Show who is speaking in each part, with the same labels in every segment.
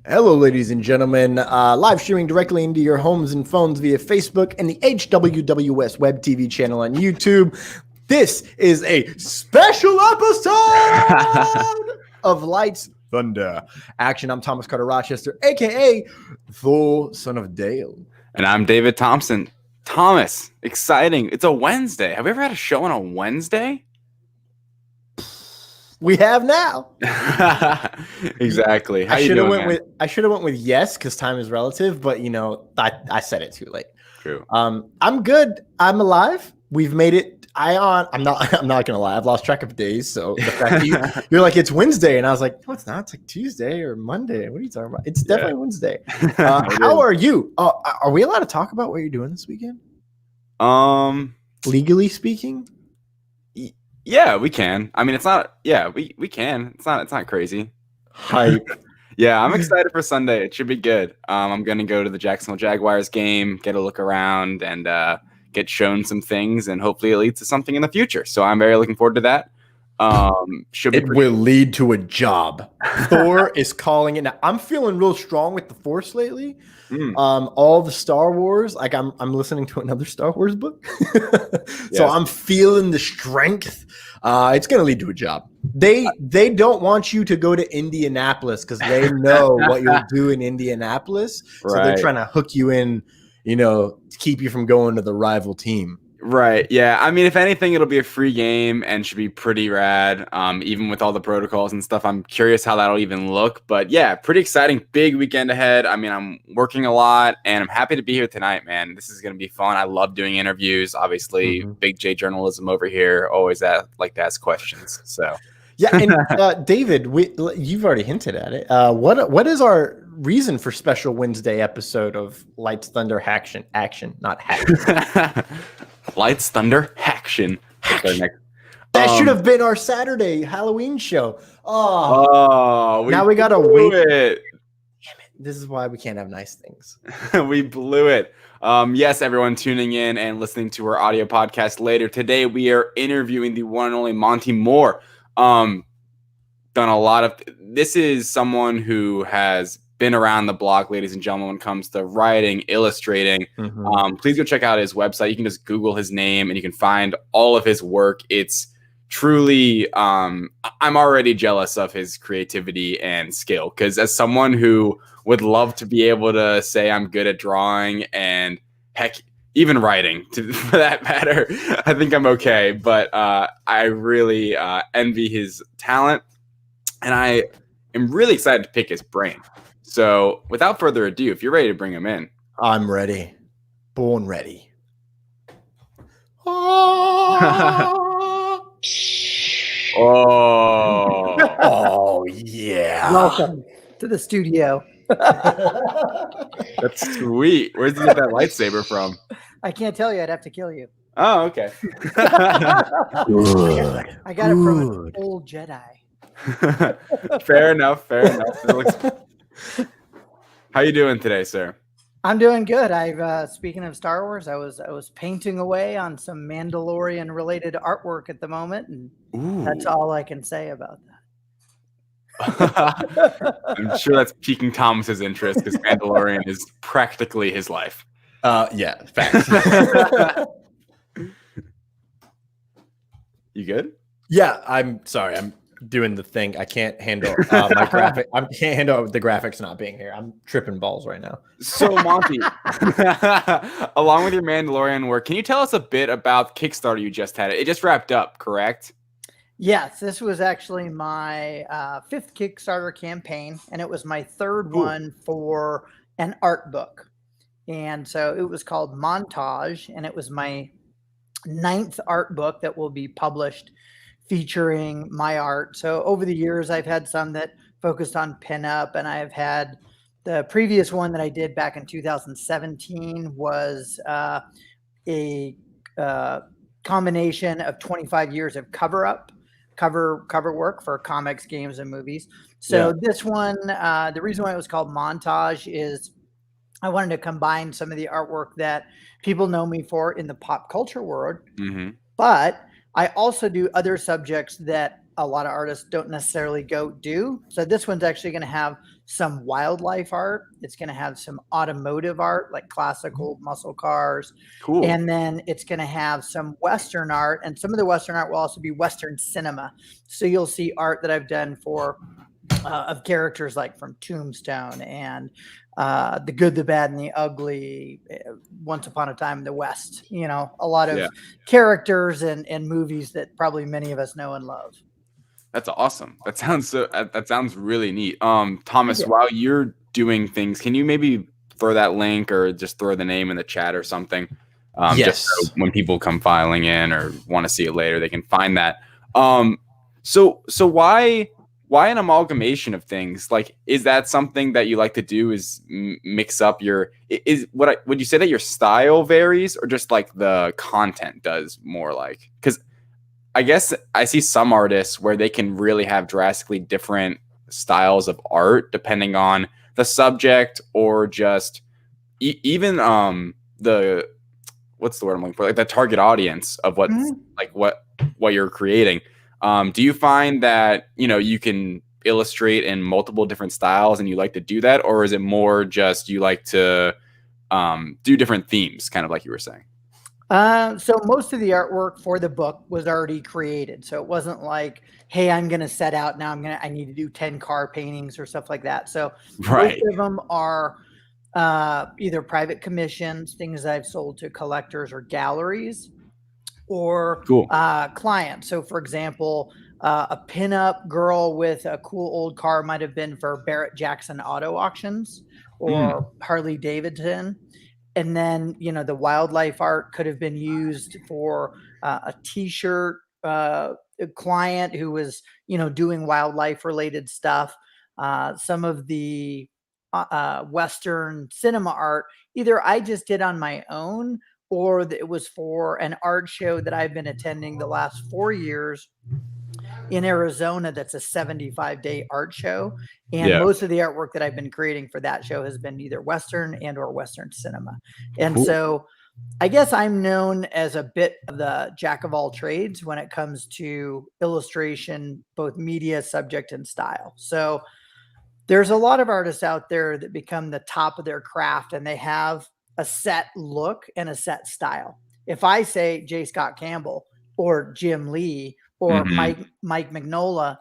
Speaker 1: Hello, ladies and gentlemen. Live streaming directly into your homes and phones via Facebook and the HWWS WebTV channel on YouTube. This is a special episode of Lights, Thunder, Action. I'm Thomas Carter Rochester, a.k.a. the son of Dale.
Speaker 2: And I'm David Thompson. Thomas, exciting. It's a Wednesday. Have we ever had a show on a Wednesday?
Speaker 1: We have now.
Speaker 2: Exactly. How
Speaker 1: I
Speaker 2: you
Speaker 1: should have
Speaker 2: doing,
Speaker 1: went with yes, because time is relative, but you know, I said it too late.
Speaker 2: True.
Speaker 1: I'm good. I'm alive. We've made it. I'm not gonna lie. I've lost track of days. So the fact that you're like, it's Wednesday, and I was like, no, it's not. It's like Tuesday or Monday. What are you talking about? It's definitely Wednesday. How are you? Are we allowed to talk about what you're doing this weekend? Legally speaking.
Speaker 2: Yeah, we can. I mean, it's not. Yeah, we can. It's not crazy.
Speaker 1: Hype.
Speaker 2: Yeah, I'm excited for Sunday. It should be good. I'm gonna go to the Jacksonville Jaguars game, get a look around, and get shown some things, and hopefully it leads to something in the future. So I'm very looking forward to that. It
Speaker 1: will lead to a job. Thor is calling it. Now, I'm feeling real strong with the Force lately. All the Star Wars, like I'm listening to another Star Wars book. So I'm feeling the strength. It's going to lead to a job. They don't want you to go to Indianapolis because they know what you'll do in Indianapolis. So they're trying to hook you in, to keep you from going to the rival team.
Speaker 2: Right. Yeah. I mean, if anything, it'll be a free game and should be pretty rad. Even with all the protocols and stuff, I'm curious how that'll even look. But yeah, pretty exciting. Big weekend ahead. I mean, I'm working a lot and I'm happy to be here tonight, man. This is going to be fun. I love doing interviews. Obviously, big J journalism over here. Always like to ask questions. So
Speaker 1: yeah. And David, you've already hinted at it. What is our reason for special Wednesday episode of Lights, Thunder, Action, not Haction?
Speaker 2: Lights, Thunder, Action.
Speaker 1: That should have been our Saturday Halloween show.
Speaker 2: Now
Speaker 1: we gotta wait.
Speaker 2: It.
Speaker 1: Damn it! This is why we can't have nice things.
Speaker 2: We blew it. Yes, everyone tuning in and listening to our audio podcast later today, we are interviewing the one and only Monte Moore. Done a lot of. This is someone who has been around the block, ladies and gentlemen, when it comes to writing, illustrating. Please go check out his website. You can just Google his name and you can find all of his work. It's truly, I'm already jealous of his creativity and skill, because as someone who would love to be able to say I'm good at drawing and heck, even writing for that matter, I think I'm okay. But I really envy his talent, and I am really excited to pick his brain. So without further ado, if you're ready to bring him in.
Speaker 1: I'm ready. Born ready. Oh, yeah.
Speaker 3: Welcome to the studio.
Speaker 2: That's sweet. Where'd you get that lightsaber from?
Speaker 3: I can't tell you. I'd have to kill you.
Speaker 2: Oh, okay.
Speaker 1: Good.
Speaker 3: I got it from an old Jedi.
Speaker 2: Fair enough. How you doing today, sir?
Speaker 3: I'm doing good. Speaking of Star Wars, I was painting away on some Mandalorian related artwork at the moment, and that's all I can say about
Speaker 2: that. I'm sure that's piquing Thomas's interest, because Mandalorian is practically his life.
Speaker 1: Yeah, facts.
Speaker 2: You good?
Speaker 1: Yeah, I'm sorry. I'm doing the thing. I can't handle my graphic. I can't handle the graphics not being here. I'm tripping balls right now.
Speaker 2: So Monty, along with your Mandalorian work, can you tell us a bit about Kickstarter you just had? It just wrapped up, correct?
Speaker 3: Yes, this was actually my 5th Kickstarter campaign, and it was my 3rd one for an art book. And so it was called Montage, and it was my 9th art book that will be published featuring my art. So over the years, I've had some that focused on pinup, and I've had the previous one that I did back in 2017 was a combination of 25 years of cover work for comics, games, and movies. So this one, the reason why it was called Montage is I wanted to combine some of the artwork that people know me for in the pop culture world, but I also do other subjects that a lot of artists don't necessarily go do. So this one's actually going to have some wildlife art. It's going to have some automotive art, like classical muscle cars.
Speaker 2: Cool.
Speaker 3: And then it's going to have some Western art, and some of the Western art will also be Western cinema. So you'll see art that I've done for of characters like from Tombstone and The Good, the Bad, and the Ugly, Once Upon a Time in the West. You know, a lot of characters and movies that probably many of us know and love.
Speaker 2: That's awesome. That sounds really neat. Thomas, while you're doing things, can you maybe throw that link or just throw the name in the chat or something?
Speaker 1: Yes.
Speaker 2: Just so when people come filing in or want to see it later, they can find that. So why an amalgamation of things? Like, is that something that you like to do? Is mix up your? Would you say that your style varies, or just like the content does more? Like, because I guess I see some artists where they can really have drastically different styles of art depending on the subject, or just even the what's the word I'm looking for? Like the target audience of what you're creating. Do you find that, you can illustrate in multiple different styles and you like to do that? Or is it more just you like to do different themes, kind of like you were saying?
Speaker 3: So most of the artwork for the book was already created. So it wasn't like, hey, I'm going to set out now. I need to do 10 car paintings or stuff like that. So most of them are either private commissions, things I've sold to collectors or galleries, or clients. So for example, a pinup girl with a cool old car might have been for Barrett Jackson Auto Auctions or Harley Davidson. And then, the wildlife art could have been used for a t-shirt client who was, doing wildlife related stuff. Some of the Western cinema art, either I just did on my own, or it was for an art show that I've been attending the last 4 years in Arizona. That's a 75-day art show. And most of the artwork that I've been creating for that show has been either Western and or Western cinema. And so I guess I'm known as a bit of the jack of all trades when it comes to illustration, both media, subject, and style. So there's a lot of artists out there that become the top of their craft, and they have a set look and a set style. If I say J. Scott Campbell or Jim Lee or Mike Mignola,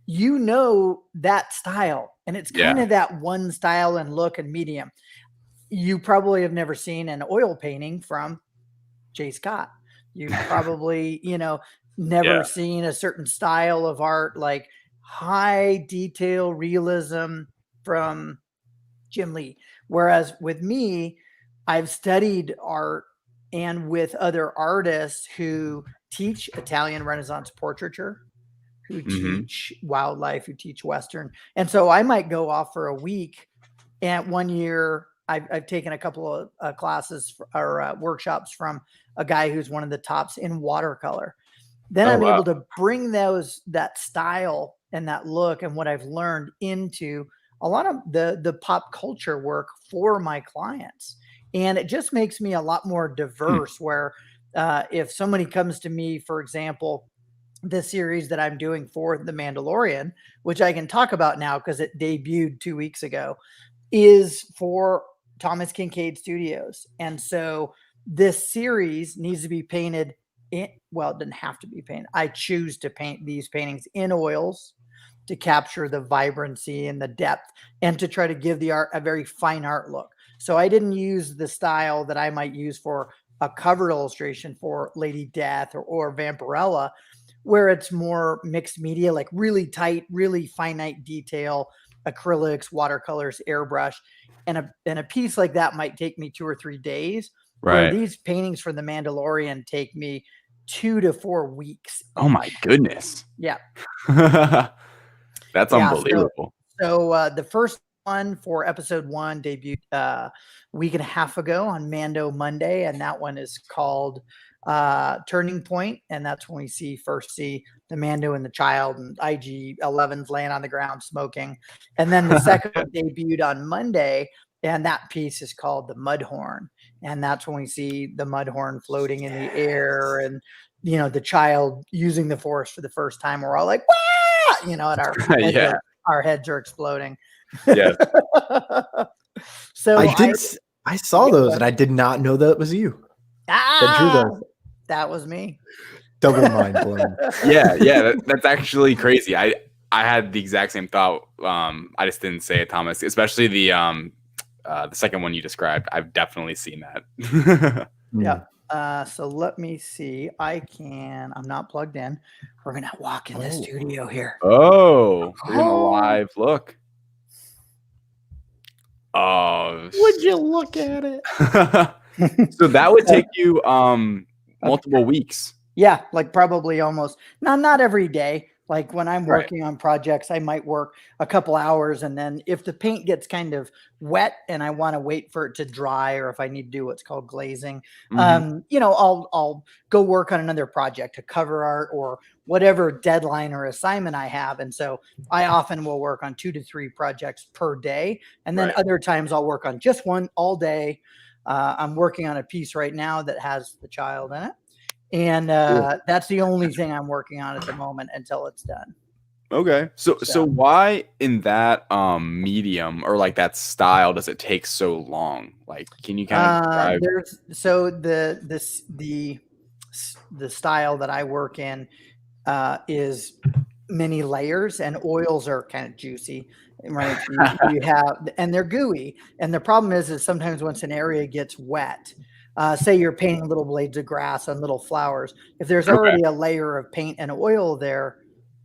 Speaker 3: that style, and it's kind of that one style and look and medium. You probably have never seen an oil painting from J. Scott. You've probably, never seen a certain style of art, like high detail realism from Jim Lee. Whereas with me, I've studied art and with other artists who teach Italian Renaissance portraiture, who teach wildlife, who teach Western. And so I might go off for a week. And 1 year, I've taken a couple of classes or workshops from a guy who's one of the tops in watercolor. Then I'm able to bring that style and that look and what I've learned into a lot of the pop culture work for my clients. And it just makes me a lot more diverse, where if somebody comes to me, for example, the series that I'm doing for The Mandalorian, which I can talk about now because it debuted 2 weeks ago, is for Thomas Kincaid Studios. And so this series needs to be painted it doesn't have to be painted. I choose to paint these paintings in oils to capture the vibrancy and the depth, and to try to give the art a very fine art look. So I didn't use the style that I might use for a cover illustration for Lady Death or Vampirella, where it's more mixed media, like really tight, really finite detail, acrylics, watercolors, airbrush. And a piece like that might take me 2 or 3 days. Where these paintings for The Mandalorian take me 2 to 4 weeks.
Speaker 2: Oh my goodness.
Speaker 3: Yeah.
Speaker 2: That's unbelievable.
Speaker 3: So the first one for episode 1 debuted a week and a half ago on Mando Monday, and that one is called Turning Point, and that's when we first see the Mando and the child, and IG-11's laying on the ground smoking. And then the second one debuted on Monday, and that piece is called The Mudhorn, and that's when we see the Mudhorn floating in the air, and the child using the force for the first time. We're all like, "Wah!" And our heads are exploding.
Speaker 2: Yes.
Speaker 3: So
Speaker 1: I saw those, and I did not know that was you that drew those.
Speaker 3: That was me.
Speaker 1: Double mind blown.
Speaker 2: Yeah, that's actually crazy. I had the exact same thought. I just didn't say it, Thomas. Especially the second one you described. I've definitely seen that.
Speaker 3: Yeah. So let me see. I'm not plugged in. We're gonna walk in the studio here.
Speaker 2: Oh, we're gonna live look. Oh,
Speaker 1: would you look at it?
Speaker 2: So that would take you multiple weeks.
Speaker 3: Yeah, like probably almost not every day. Like when I'm working on projects, I might work a couple hours, and then if the paint gets kind of wet and I want to wait for it to dry, or if I need to do what's called glazing, I'll go work on another project, a cover art or whatever deadline or assignment I have. And so I often will work on 2 to 3 projects per day, and then other times I'll work on just one all day. I'm working on a piece right now that has the child in it. And that's the only thing I'm working on at the moment until it's done.
Speaker 2: Okay. So why in that medium or like that style does it take so long? Like, can you kind of describe?
Speaker 3: The style that I work in is many layers, and oils are kind of juicy, right? You have, and they're gooey. And the problem is sometimes once an area gets wet, say you're painting little blades of grass on little flowers, if there's already a layer of paint and oil there,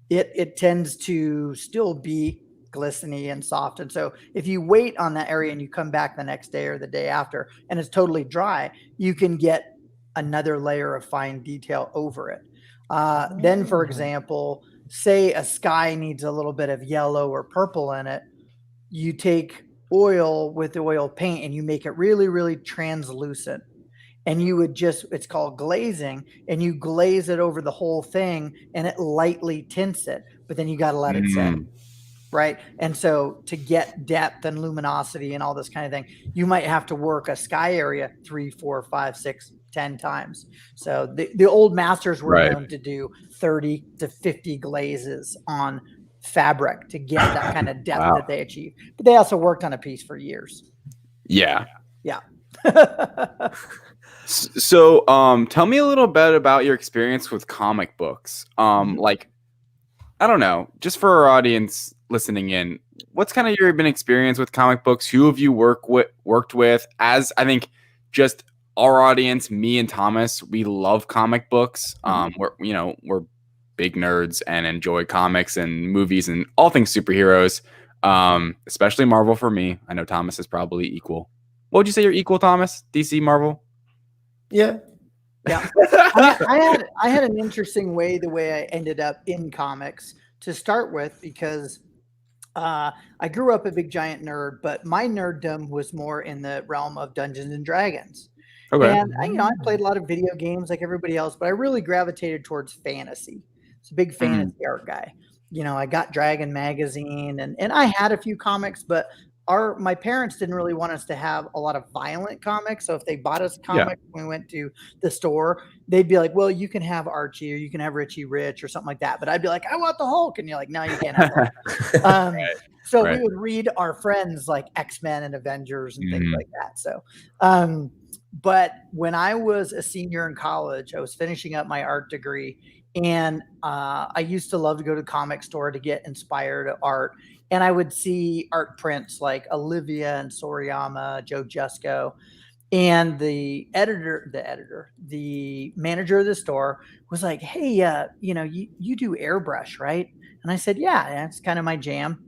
Speaker 3: it tends to still be glistening and soft. And so if you wait on that area and you come back the next day or the day after and it's totally dry, you can get another layer of fine detail over it. Then, for example, say a sky needs a little bit of yellow or purple in it, you take oil with oil paint and you make it really, really translucent. And you would it's called glazing, and you glaze it over the whole thing and it lightly tints it, but then you got to let it set. Right. And so to get depth and luminosity and all this kind of thing, you might have to work a sky area 3, 4, 5, 6, 10 times. So the old masters were known to do 30 to 50 glazes on fabric to get that kind of depth that they achieved. But they also worked on a piece for years.
Speaker 2: Yeah.
Speaker 3: Yeah.
Speaker 2: So tell me a little bit about your experience with comic books. Like, I don't know, just for our audience listening in, what's kind of your experience with comic books? Who have you worked with? As I think just our audience, me and Thomas, we love comic books. We're big nerds and enjoy comics and movies and all things superheroes, especially Marvel for me. I know Thomas is probably equal. What would you say you're equal, Thomas? DC, Marvel?
Speaker 1: Yeah.
Speaker 3: I had an interesting the way I ended up in comics to start with, because I grew up a big giant nerd, but my nerddom was more in the realm of Dungeons and Dragons. Okay. And I played a lot of video games like everybody else, but I really gravitated towards fantasy. It's a big fantasy art guy. I got Dragon magazine and I had a few comics, but my parents didn't really want us to have a lot of violent comics. So if they bought us a comic when we went to the store, they'd be like, well, you can have Archie or you can have Richie Rich or something like that. But I'd be like, I want the Hulk. And you're like, no, you can't have that. So we would read our friends like X-Men and Avengers and things like that. So, but when I was a senior in college, I was finishing up my art degree, and I used to love to go to the comic store to get inspired art. And I would see art prints like Olivia and Soriyama, Joe Jusko. And the manager of the store was like, hey, you do airbrush, right? And I said, yeah, that's kind of my jam.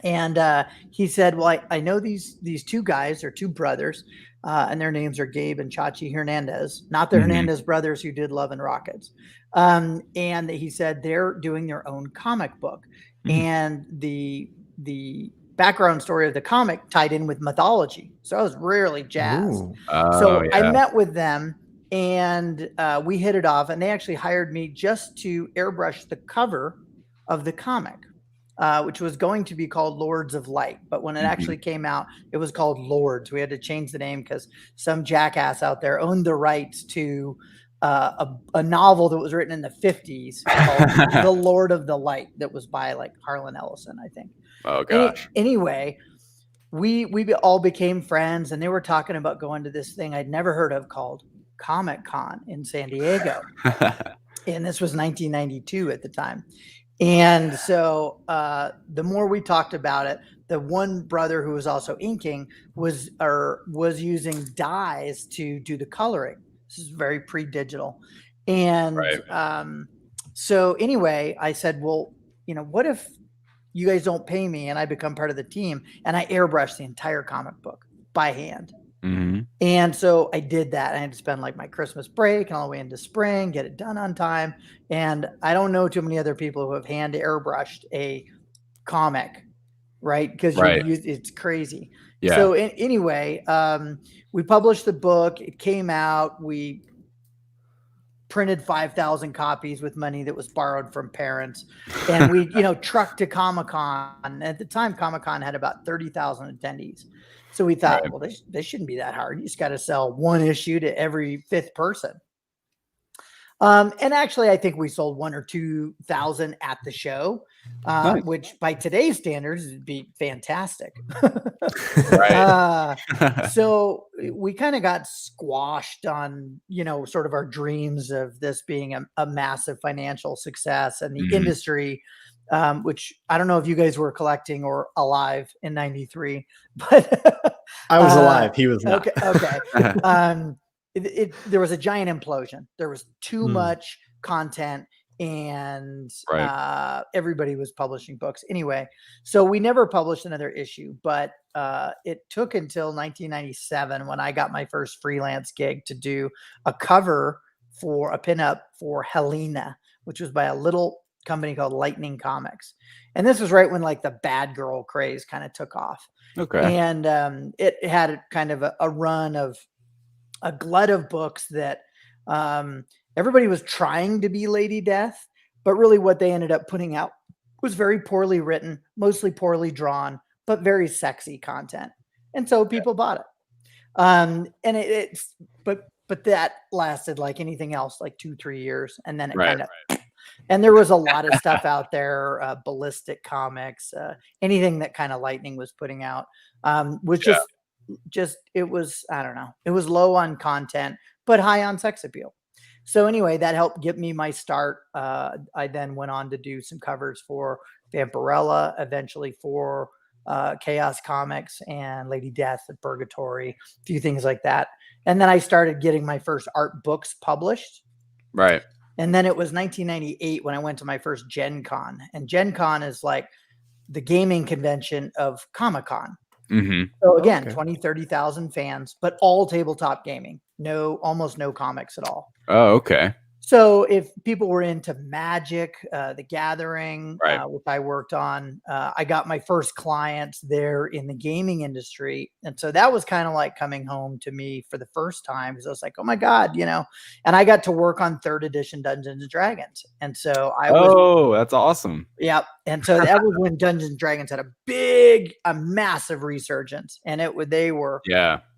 Speaker 3: And he said, well, I know these two guys, they're two brothers, and their names are Gabe and Chachi Hernandez, not the Hernandez brothers who did Love and Rockets. And he said they're doing their own comic book. And the background story of the comic tied in with mythology. So I was really jazzed. I met with them, and we hit it off, and they actually hired me just to airbrush the cover of the comic, which was going to be called Lords of Light. But when it actually came out, it was called Lords. We had to change the name because some jackass out there owned the rights to a novel that was written in the 50s called The Lord of the Light, that was by like Harlan Ellison, I think.
Speaker 2: Oh gosh.
Speaker 3: Anyway, we all became friends, and they were talking about going to this thing I'd never heard of called Comic Con in San Diego. And this was 1992 at the time. And so the more we talked about it, the one brother who was also inking was using dyes to do the coloring. This is very pre-digital. And so anyway, I said, well, what if you guys don't pay me and I become part of the team and I airbrush the entire comic book by hand?
Speaker 2: Mm-hmm.
Speaker 3: And so I did that. I had to spend like my Christmas break and all the way into spring, get it done on time. And I don't know too many other people who have hand airbrushed a comic, right? Because it's crazy.
Speaker 2: Yeah.
Speaker 3: So anyway, we published the book. It came out. We printed 5,000 copies with money that was borrowed from parents. And we, trucked to Comic-Con. At the time, Comic-Con had about 30,000 attendees. So we thought, well, this shouldn't be that hard. You just got to sell one issue to every fifth person. And actually, I think we sold 1,000 or 2,000 at the show,
Speaker 2: Nice.
Speaker 3: which by today's standards would be fantastic. So we kind of got squashed on, sort of our dreams of this being a massive financial success, and the industry, which I don't know if you guys were collecting or alive in '93, but
Speaker 1: I was alive. He was not.
Speaker 3: Okay. There was a giant implosion. There was too much content, and everybody was publishing books. Anyway, so we never published another issue, but it took until 1997 when I got my first freelance gig to do a cover for a pinup for Helena, which was by a little company called Lightning Comics. And this was right when like the bad girl craze kind of took off.
Speaker 2: Okay.
Speaker 3: And it had kind of a run of a glut of books that everybody was trying to be Lady Death, but really what they ended up putting out was very poorly written, mostly poorly drawn, but very sexy content. And so people bought it. And but that lasted like anything else, like 2-3 years. And then it kind of, and there was a lot of stuff out there, ballistic comics, anything that kind of Lightning was putting out, was just it was, I don't know, it was low on content but high on sex appeal. So anyway, that helped get me my start. I then went on to do some covers for Vampirella, eventually for Chaos Comics and Lady Death at Purgatory, a few things like that. And then I started getting my first art books published.
Speaker 2: Right.
Speaker 3: And then it was 1998 when I went to my first Gen Con. And Gen Con is like the gaming convention of Comic-Con.
Speaker 2: Mm-hmm.
Speaker 3: So again, 20, 30,000 fans, but all tabletop gaming, almost no comics at all.
Speaker 2: Oh, okay.
Speaker 3: So if people were into Magic, The Gathering, which I worked on, I got my first clients there in the gaming industry. And so that was kind of like coming home to me for the first time, because I was like, oh my God, and I got to work on 3rd edition Dungeons and Dragons. And so
Speaker 2: that's awesome.
Speaker 3: Yeah. And so that was when Dungeons and Dragons had a massive resurgence, and they were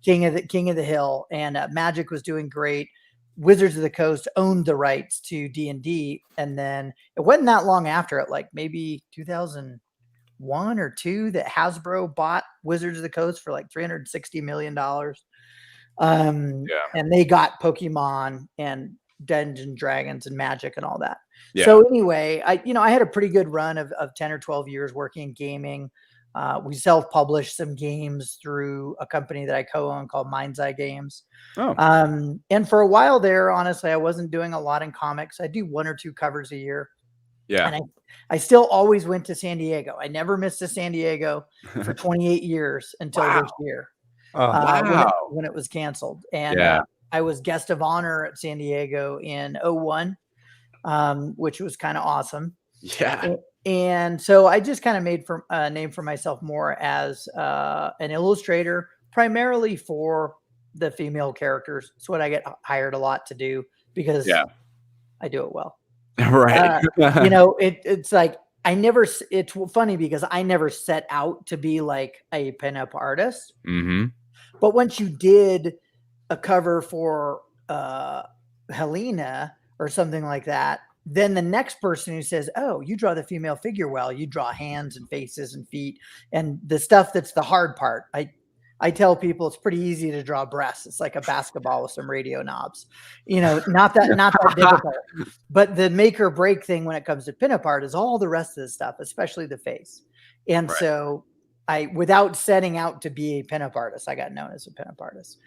Speaker 3: king of the hill, and Magic was doing great. Wizards of the Coast owned the rights to D&D, and then it wasn't that long after it, like maybe 2001 or 2, that Hasbro bought Wizards of the Coast for like $360 million. And they got Pokemon and Dungeons and Dragons and Magic and all that. Yeah. So anyway, I had a pretty good run of 10 or 12 years working in gaming. We self-published some games through a company that I co-own called Mind's Eye Games. And for a while there, honestly, I wasn't doing a lot in comics. I do 1 or 2 covers a year. Yeah. And I still always went to San Diego. I never missed a San Diego for 28 years until this year. When it was canceled. And I was guest of honor at San Diego in 2001, which was kind of awesome.
Speaker 2: Yeah.
Speaker 3: And so I just kind of made a name for myself more as an illustrator, primarily for the female characters. It's what I get hired a lot to do, because I do it well.
Speaker 2: Right.
Speaker 3: It's like it's funny because I never set out to be like a pinup artist.
Speaker 2: Mm-hmm.
Speaker 3: But once you did a cover for Helena or something like that, then the next person who says, oh, you draw the female figure well, you draw hands and faces and feet and the stuff that's the hard part. I tell people it's pretty easy to draw breasts. It's like a basketball with some radio knobs, not that difficult. But the make or break thing when it comes to pinup art is all the rest of the stuff, especially the face. And so without setting out to be a pinup artist, I got known as a pinup artist,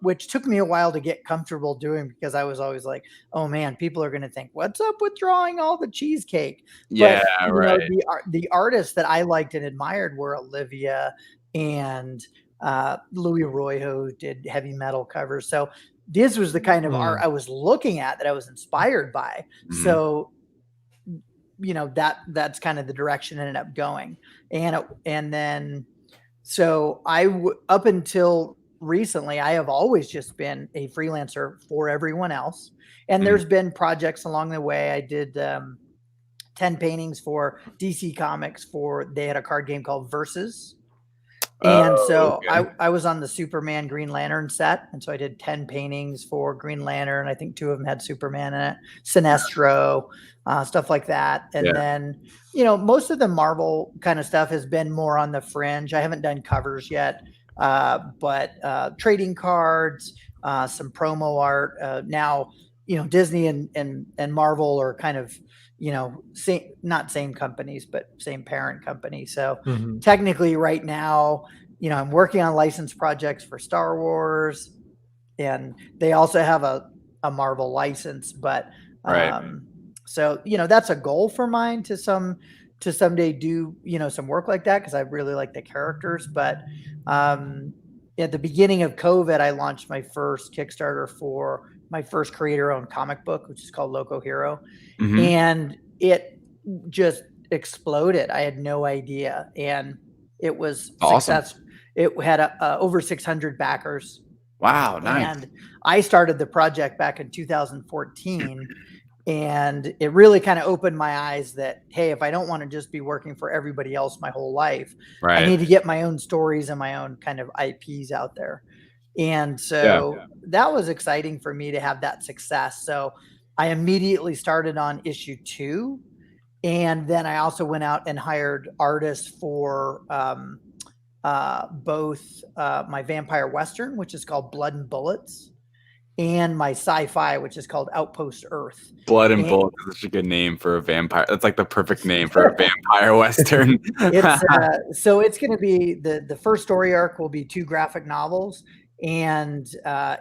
Speaker 3: which took me a while to get comfortable doing because I was always like, oh man, people are going to think, what's up with drawing all the cheesecake?
Speaker 2: Yeah,
Speaker 3: but,
Speaker 2: right.
Speaker 3: The artists that I liked and admired were Olivia and Louis Roy, who did heavy metal covers. So this was the kind of art I was looking at that I was inspired by. So that's kind of the direction it ended up going. And then so up until recently, I have always just been a freelancer for everyone else. And there's been projects along the way. I did 10 paintings for DC Comics they had a card game called Versus. And so I was on the Superman Green Lantern set. And so I did 10 paintings for Green Lantern. I think 2 of them had Superman in it, Sinestro, stuff like that. And then, most of the Marvel kind of stuff has been more on the fringe. I haven't done covers yet, but trading cards, some promo art. Now, Disney and Marvel are kind of, not same companies, but same parent company. So technically right now, I'm working on licensed projects for Star Wars and they also have a Marvel license, but, so, that's a goal for mine to someday do, some work like that. Cause I really like the characters, but, at the beginning of COVID, I launched my first Kickstarter for my first creator-owned comic book, which is called Loco Hero. And it just exploded. I had no idea. And it was
Speaker 2: awesome.
Speaker 3: It had over 600 backers.
Speaker 2: Wow, nice.
Speaker 3: And I started the project back in 2014. And it really kind of opened my eyes that, hey, if I don't want to just be working for everybody else my whole life, I need to get my own stories and my own kind of IPs out there. And so that was exciting for me to have that success. So I immediately started on issue 2. And then I also went out and hired artists for both my vampire Western, which is called Blood and Bullets, and my sci-fi, which is called Outpost Earth.
Speaker 2: Blood and Bullets is such a good name for a vampire. That's like the perfect name for a vampire Western.
Speaker 3: So it's going to be the first story arc will be 2 graphic novels. And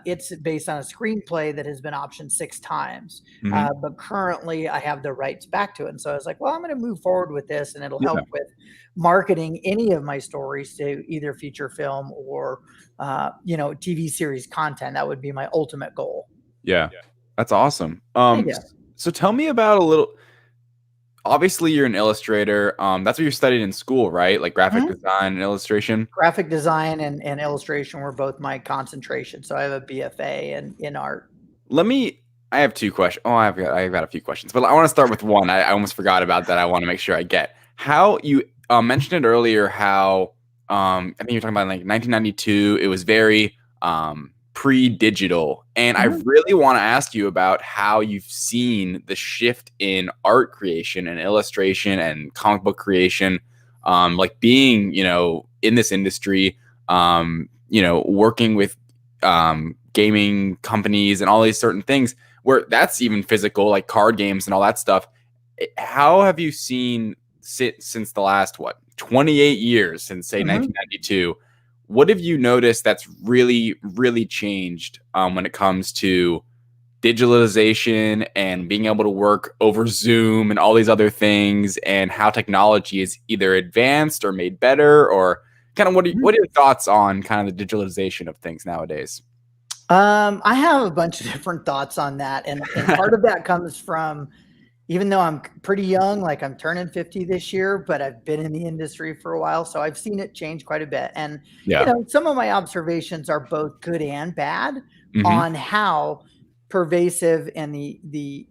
Speaker 3: it's based on a screenplay that has been optioned 6 times. But currently I have the rights back to it. And so I was like, well, I'm going to move forward with this and it'll help with marketing any of my stories to either feature film or, TV series content. That would be my ultimate goal.
Speaker 2: Yeah. That's awesome. So tell me about obviously you're an illustrator. That's what you studied in school, right? Like graphic design and illustration.
Speaker 3: Graphic design and illustration were both my concentration. So I have a BFA in art.
Speaker 2: I have 2 questions. Oh, I've got a few questions, but I want to start with one. I almost forgot about that. I want to make sure I get how you mentioned it earlier. How I think you're talking about like 1992. It was very pre-digital, and I really want to ask you about how you've seen the shift in art creation and illustration and comic book creation, like being in this industry, working with gaming companies and all these certain things where that's even physical, like card games and all that stuff. How have you seen since the last 28 years since say 1992? What have you noticed that's really, really changed when it comes to digitalization and being able to work over Zoom and all these other things, and how technology is either advanced or made better, or kind of what are your thoughts on kind of the digitalization of things nowadays?
Speaker 3: I have a bunch of different thoughts on that. And part of that comes from, even though I'm pretty young, like I'm turning 50 this year, but I've been in the industry for a while. So I've seen it change quite a bit. And, some of my observations are both good and bad on how pervasive and the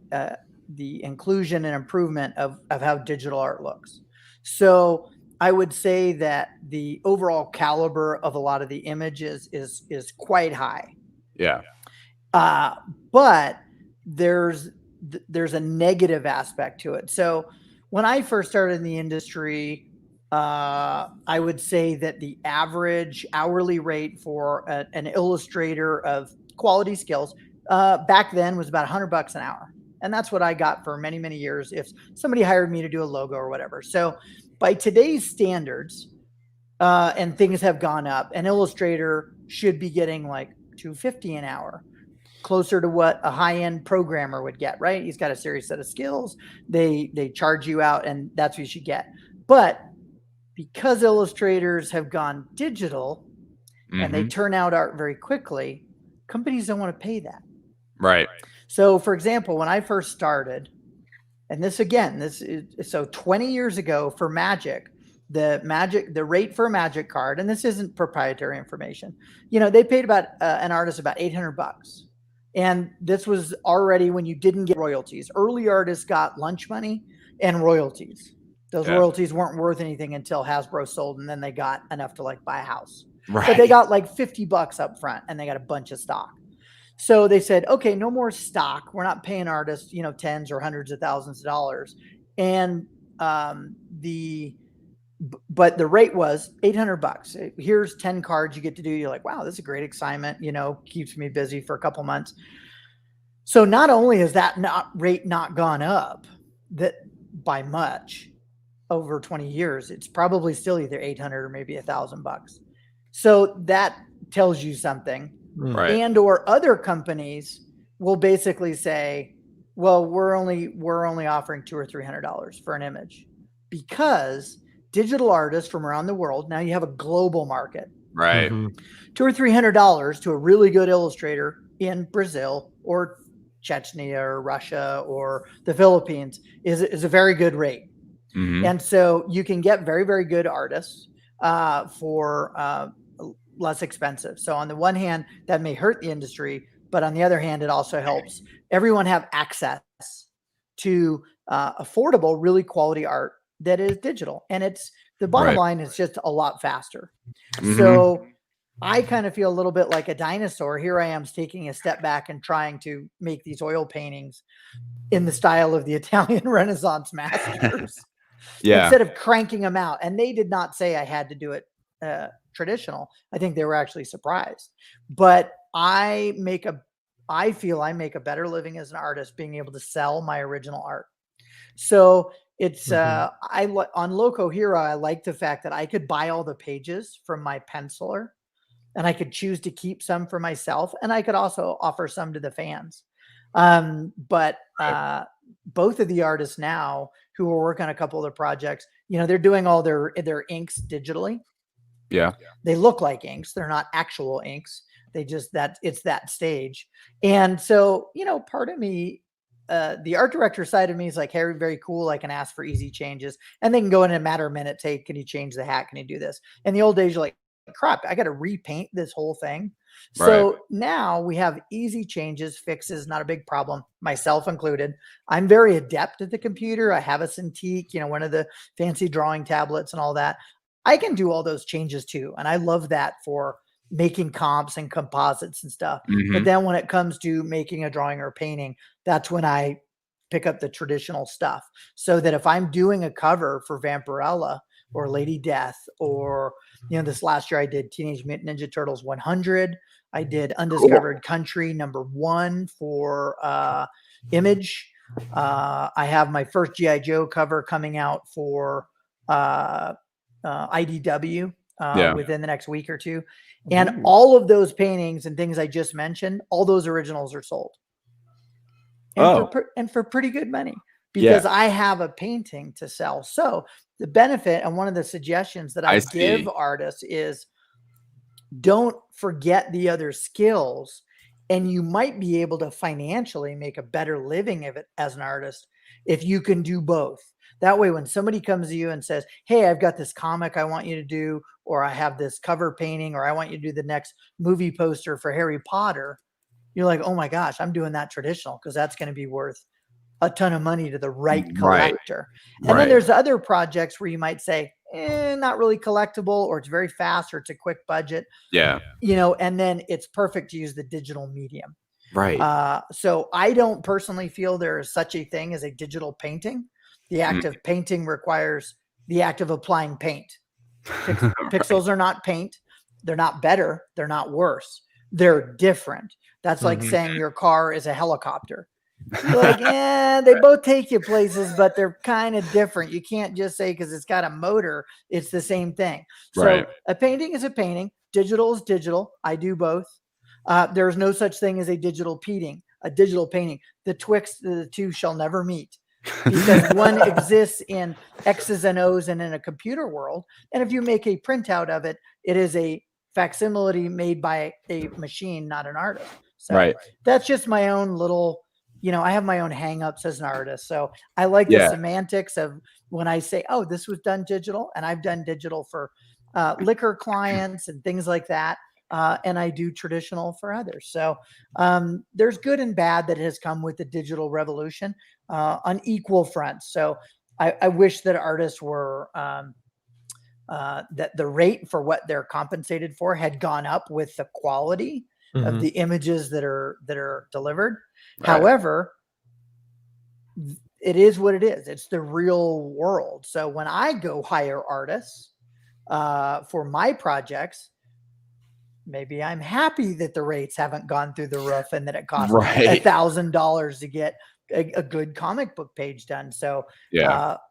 Speaker 3: inclusion and improvement of how digital art looks. So I would say that the overall caliber of a lot of the images is quite high.
Speaker 2: Yeah.
Speaker 3: But there's a negative aspect to it. So when I first started in the industry, I would say that the average hourly rate for an illustrator of quality skills back then was about $100 an hour. And that's what I got for many, many years if somebody hired me to do a logo or whatever. So by today's standards, and things have gone up, an illustrator should be getting like $250 an hour, closer to what a high-end programmer would get, right? He's got a serious set of skills. They charge you out, and that's what you should get. But because illustrators have gone digital and they turn out art very quickly, companies don't want to pay that.
Speaker 2: Right.
Speaker 3: So, for example, when I first started, and this is so 20 years ago for Magic, the rate for a Magic card, and this isn't proprietary information, they paid about an artist about $800. And this was already when you didn't get royalties. Early artists got lunch money and royalties. Those royalties weren't worth anything until Hasbro sold, and then they got enough to like buy a house.
Speaker 2: Right.
Speaker 3: But they got like $50 up front, and they got a bunch of stock. So they said, okay, no more stock. We're not paying artists, tens or hundreds of thousands of dollars. And but the rate was $800. Here's 10 cards you get to do. You're like, wow, this is a great assignment. Keeps me busy for a couple months. So not only has that rate not gone up that by much over 20 years, it's probably still either 800 or maybe $1,000. So that tells you something.
Speaker 2: Right.
Speaker 3: And or other companies will basically say, well, we're only offering $200 or $300 for an image, because digital artists from around the world, now you have a global market,
Speaker 2: right?
Speaker 3: $200 or $300 to a really good illustrator in Brazil or Chechnya or Russia or the Philippines is a very good rate. And so you can get very, very good artists for less expensive. So on the one hand, that may hurt the industry, but on the other hand, it also helps everyone have access to affordable, really quality art that is digital. And it's the bottom line is just a lot faster. So I kind of feel a little bit like a dinosaur. Here I am taking a step back and trying to make these oil paintings in the style of the Italian Renaissance masters. Instead of cranking them out. And they did not say I had to do it traditional. I think they were actually surprised. But I feel I make a better living as an artist being able to sell my original art. So it's on Loco Hero, I like the fact that I could buy all the pages from my penciler, and I could choose to keep some for myself, and I could also offer some to the fans. But both of the artists now who are working on a couple of their projects, they're doing all their inks digitally.
Speaker 2: Yeah.
Speaker 3: They look like inks. They're not actual inks. They just it's that stage. And so, part of me, the art director side of me is like, hey, very cool. I can ask for easy changes, and they can go in a matter of minutes. Hey, can you change the hat? Can you do this? In the old days, you're like, crap, I got to repaint this whole thing. So now we have easy changes, fixes, not a big problem, myself included. I'm very adept at the computer. I have a Cintiq, one of the fancy drawing tablets and all that. I can do all those changes too. And I love that for making comps and composites and stuff. But then when it comes to making a drawing or painting, that's when I pick up the traditional stuff. So that if I'm doing a cover for Vampirella or Lady Death, or, this last year I did Teenage Mutant Ninja Turtles 100. I did Undiscovered Country #1 for Image. I have my first G.I. Joe cover coming out for IDW within the next week or two. And all of those paintings and things I just mentioned, all those originals are sold. And for pretty good money, because I have a painting to sell. So the benefit, and one of the suggestions that I give artists is, don't forget the other skills, and you might be able to financially make a better living of it as an artist if you can do both. That way, when somebody comes to you and says, hey, I've got this comic I want you to do, or I have this cover painting, or I want you to do the next movie poster for Harry Potter, you're like, oh my gosh, I'm doing that traditional, because that's going to be worth a ton of money to the right collector. And then there's other projects where you might say, not really collectible, or it's very fast, or it's a quick budget. And then it's perfect to use the digital medium.
Speaker 2: Right.
Speaker 3: So I don't personally feel there is such a thing as a digital painting. The act of painting requires the act of applying paint. Pixels are not paint. They're not better. They're not worse. They're different. That's like saying your car is a helicopter. You're like, they both take you places, but they're kind of different. You can't just say because it's got a motor, it's the same thing. So a painting is a painting. Digital is digital. I do both. There's no such thing as a digital painting. The twixt the two shall never meet, because one exists in X's and O's and in a computer world. And if you make a printout of it, it is a facsimile made by a machine, not an artist. So that's just my own little, I have my own hangups as an artist. So I like the semantics of when I say, oh, this was done digital, and I've done digital for liquor clients and things like that. And I do traditional for others. So there's good and bad that has come with the digital revolution on equal fronts. So I wish that artists were that the rate for what they're compensated for had gone up with the quality of the images that are delivered. However, it is what it is. It's the real world. So when I go hire artists for my projects, maybe I'm happy that the rates haven't gone through the roof and that it costs $1,000 to get a good comic book page done. So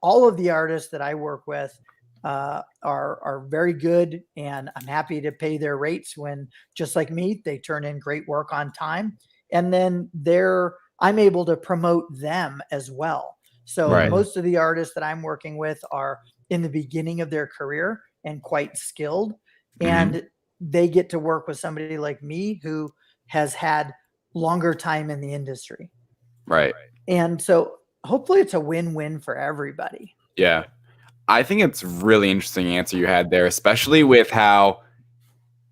Speaker 3: all of the artists that I work with are very good, and I'm happy to pay their rates when, just like me, they turn in great work on time, and then I'm able to promote them as well. So most of the artists that I'm working with are in the beginning of their career and quite skilled, and they get to work with somebody like me who has had longer time in the industry. And so hopefully it's a win-win for everybody.
Speaker 2: Yeah. I think it's really interesting answer you had there, especially with how,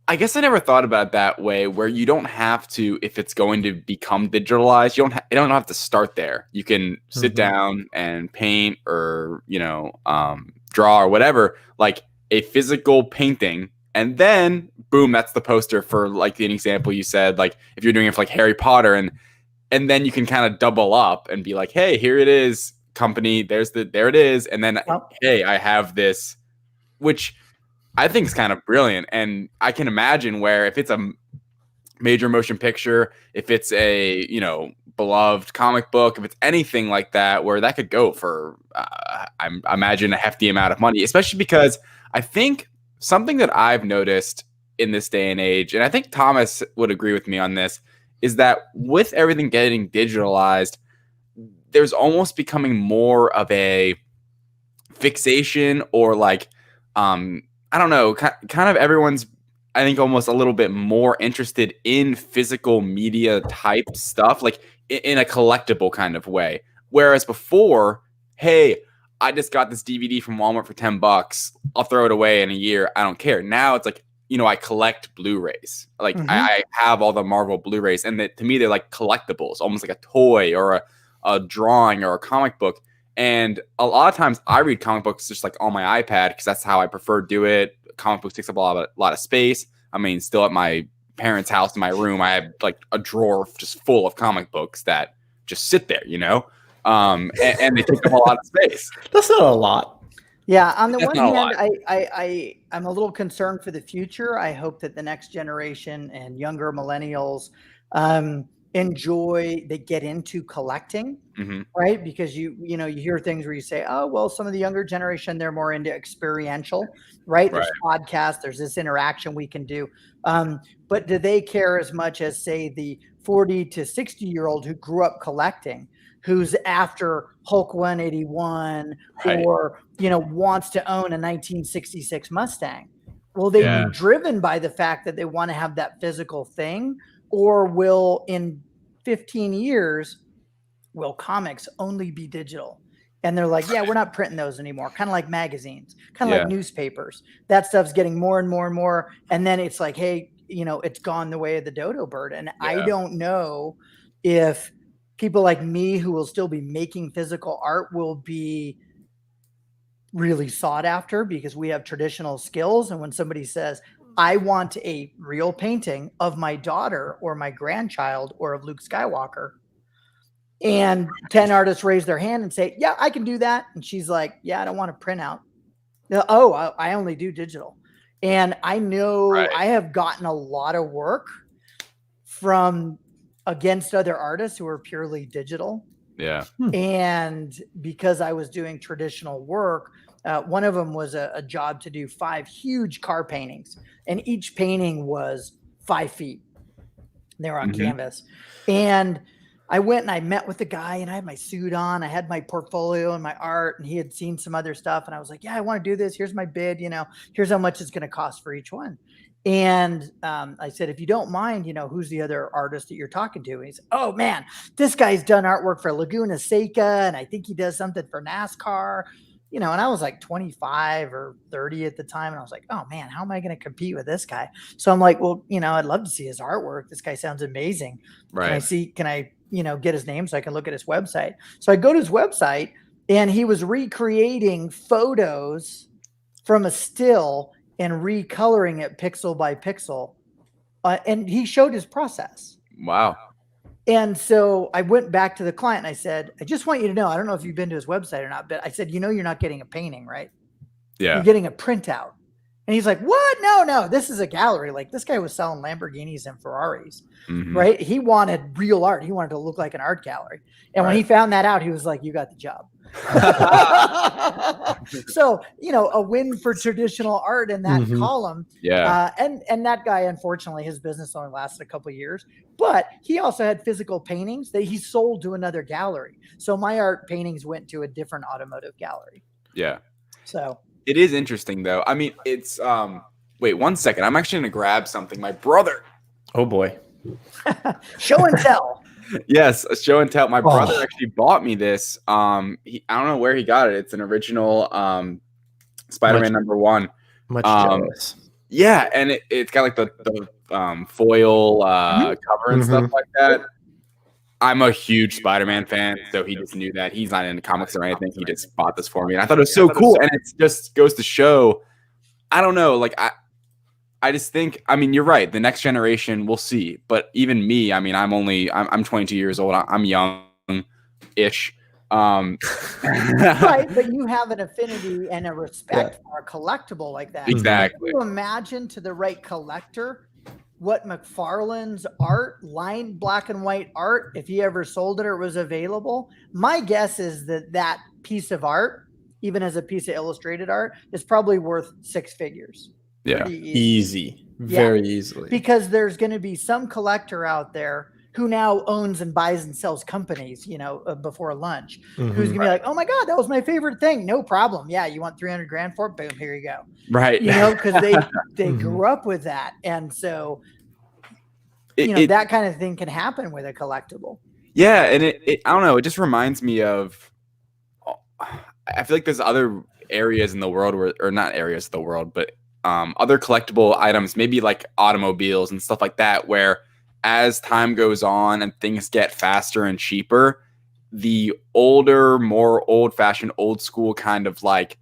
Speaker 2: I guess I never thought about it that way, where you don't have to, if it's going to become digitalized, you don't have to start there. You can sit down and paint or, draw or whatever, like a physical painting. And then boom, that's the poster for, like, the example you said, like if you're doing it for like Harry Potter, and then you can kind of double up and be like, hey, here it is, company, there it is. And then, hey, I have this, which I think is kind of brilliant. And I can imagine where if it's a major motion picture, if it's a, beloved comic book, if it's anything like that, where that could go for, I imagine, a hefty amount of money, especially because I think something that I've noticed in this day and age, and I think Thomas would agree with me on this, is that with everything getting digitalized, there's almost becoming more of a fixation, or like, I don't know, kind of everyone's, I think, almost a little bit more interested in physical media type stuff, like in a collectible kind of way. Whereas before, hey, I just got this DVD from Walmart for $10. I'll throw it away in a year. I don't care. Now it's like, I collect Blu-rays. Like I have all the Marvel Blu-rays, and to me, they're like collectibles, almost like a toy or a drawing or a comic book. And a lot of times I read comic books just like on my iPad, because that's how I prefer to do it. Comic books takes up a lot of space. I mean, still at my parents' house in my room, I have like a drawer just full of comic books that just sit there, and they take up a lot of space.
Speaker 1: That's not a lot.
Speaker 3: Yeah, on the one hand, I'm a little concerned for the future. I hope that the next generation and younger millennials they get into collecting, right? Because you hear things where you say, oh, well, some of the younger generation, they're more into experiential, right? There's podcasts, there's this interaction we can do. But do they care as much as, say, the 40 to 60-year-old who grew up collecting, who's after Hulk 181 or, wants to own a 1966 Mustang? Will they be driven by the fact that they want to have that physical thing? Or will, in 15 years, will comics only be digital? And they're like, yeah, we're not printing those anymore. Kind of like magazines, kind of like newspapers. That stuff's getting more and more and more. And then it's like, hey, it's gone the way of the dodo bird. And I don't know if people like me, who will still be making physical art, will be really sought after because we have traditional skills. And when somebody says, I want a real painting of my daughter or my grandchild or of Luke Skywalker. And 10 artists raise their hand and say, yeah, I can do that. And she's like, yeah, I don't want to print out. Oh, I only do digital. And I know I have gotten a lot of work from against other artists who are purely digital.
Speaker 2: Yeah.
Speaker 3: And because I was doing traditional work, one of them was a job to do 5 huge car paintings, and each painting was 5 feet. They were on canvas. And I went and I met with the guy, and I had my suit on. I had my portfolio and my art, and he had seen some other stuff. And I was like, yeah, I want to do this. Here's my bid. Here's how much it's going to cost for each one. And I said, if you don't mind, who's the other artist that you're talking to? And he said, oh man, this guy's done artwork for Laguna Seca, and I think he does something for NASCAR. And I was like 25 or 30 at the time. And I was like, oh man, how am I going to compete with this guy? So I'm like, well, I'd love to see his artwork. This guy sounds amazing.
Speaker 2: Right.
Speaker 3: Can I get his name so I can look at his website? So I go to his website, and he was recreating photos from a still and recoloring it pixel by pixel. And he showed his process.
Speaker 2: Wow.
Speaker 3: And so I went back to the client and I said, I just want you to know, I don't know if you've been to his website or not, but I said, you're not getting a painting, right?
Speaker 2: Yeah.
Speaker 3: You're getting a printout. And he's like, what? No, this is a gallery. Like, this guy was selling Lamborghinis and Ferraris, right? He wanted real art. He wanted to look like an art gallery. And when he found that out, he was like, you got the job. So, a win for traditional art in that column.
Speaker 2: Yeah.
Speaker 3: And that guy, unfortunately, his business only lasted a couple of years, but he also had physical paintings that he sold to another gallery. So my art paintings went to a different automotive gallery.
Speaker 2: Yeah.
Speaker 3: So
Speaker 2: it is interesting though. I mean, it's, wait 1 second. I'm actually going to grab something. My brother.
Speaker 1: Oh boy.
Speaker 3: Show and tell.
Speaker 2: Yes, a show and tell. My brother actually bought me this. I don't know where he got it. It's an original Spider-Man #1.
Speaker 1: Much jealous.
Speaker 2: Yeah, and it's got like the foil cover and stuff like that. I'm a huge Spider-Man fan, so he just knew that. He's not into comics or anything. He just bought this for me, and I thought it was so cool. And it just goes to show, I don't know, like I just think, I mean, you're right. The next generation, we'll see. But even me, I mean, I'm 22 years old. I'm young-ish.
Speaker 3: Right, but you have an affinity and a respect for a collectible like that.
Speaker 2: Exactly.
Speaker 3: Can you imagine, to the right collector, what McFarlane's art, lined black and white art, if he ever sold it or was available? My guess is that piece of art, even as a piece of illustrated art, is probably worth 6 figures.
Speaker 2: Yeah.
Speaker 1: Easy. Very easily.
Speaker 3: Because there's going to be some collector out there who now owns and buys and sells companies, before lunch, who's going to be like, oh my God, that was my favorite thing. No problem. Yeah. You want 300 grand for it? Boom, here you go.
Speaker 2: Right.
Speaker 3: Because they grew up with that. And so, that kind of thing can happen with a collectible.
Speaker 2: Yeah. And I don't know. It just reminds me of, I feel like there's other areas in the world or not areas of the world, but other collectible items, maybe like automobiles and stuff like that, where as time goes on and things get faster and cheaper, the older, more old-fashioned, old school kind of like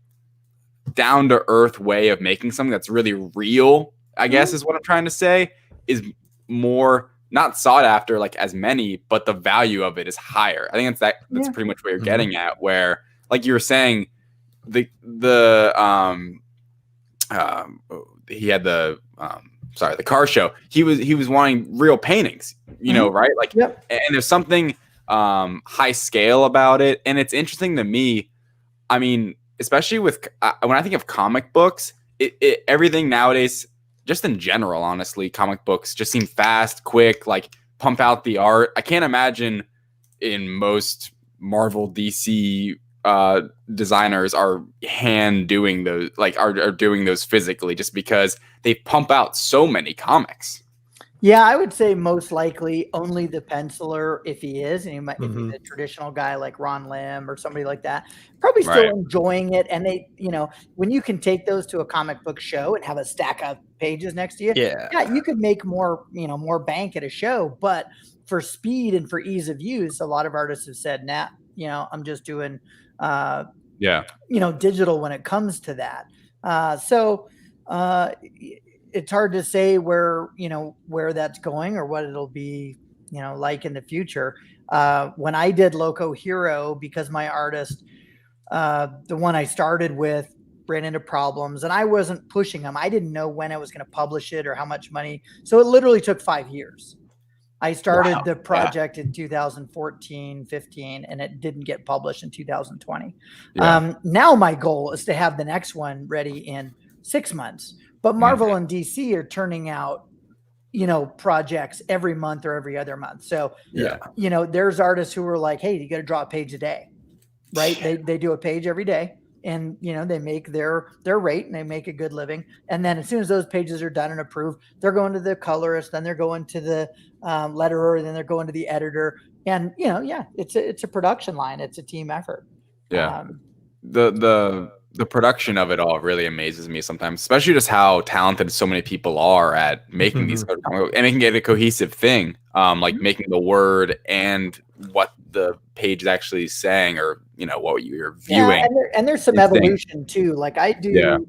Speaker 2: down-to-earth way of making something that's really real, I guess is what I'm trying to say, is more not sought after like as many, but the value of it is higher. I think that's pretty much what you're getting at, where like you were saying, he had the car show. He was wanting real paintings, right? Like, and there's something high scale about it. And it's interesting to me. I mean, especially with when I think of comic books, everything nowadays, just in general, honestly, comic books just seem fast, quick, like pump out the art. I can't imagine in most Marvel, DC designers are hand doing those, like are doing those physically, just because they pump out so many comics.
Speaker 3: Yeah, I would say most likely only the penciler, if he is, and he might be the traditional guy like Ron Lim or somebody like that, probably still enjoying it. And they, when you can take those to a comic book show and have a stack of pages next to you, you could make more, more bank at a show. But for speed and for ease of use, a lot of artists have said, nah, I'm just doing digital when it comes to that. it's hard to say where that's going or what it'll be, like in the future. When I did Loco Hero, because my artist, the one I started with, ran into problems and I wasn't pushing them. I didn't know when I was going to publish it or how much money. So it literally took 5 years. I started the project in 2014, 15, and it didn't get published in 2020. Now my goal is to have the next one ready in 6 months. But Marvel and DC are turning out, projects every month or every other month. So, there's artists who are like, hey, you got to draw a page a day, right? They do a page every day. And, they make their rate and they make a good living. And then as soon as those pages are done and approved, they're going to the colorist, then they're going to the letterer, then they're going to the editor. And, it's a production line. It's a team effort.
Speaker 2: Yeah. The production of it all really amazes me sometimes, especially just how talented so many people are at making these and making it a cohesive thing. Like making the word and what the page is actually saying, or what you're viewing.
Speaker 3: And there's some evolution too. Like I do,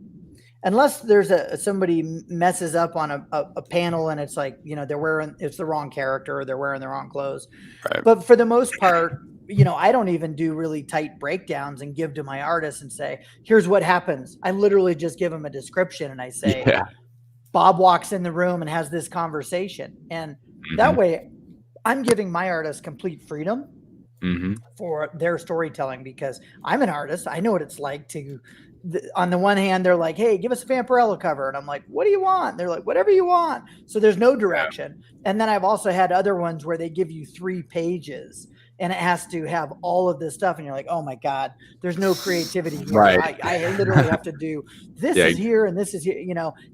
Speaker 3: unless there's somebody messes up on a panel and it's like it's the wrong character or they're wearing the wrong clothes.
Speaker 2: Right.
Speaker 3: But for the most part, I don't even do really tight breakdowns and give to my artists and say, here's what happens. I literally just give them a description and I say, Bob walks in the room and has this conversation. And that way I'm giving my artists complete freedom for their storytelling, because I'm an artist. I know what it's like to, on the one hand, they're like, hey, give us a Vampirella cover. And I'm like, what do you want? They're like, whatever you want. So there's no direction. And then I've also had other ones where they give you 3 pages and it has to have all of this stuff. And you're like, oh my God, there's no creativity here.
Speaker 2: Right.
Speaker 3: I literally have to do this is here and this is here,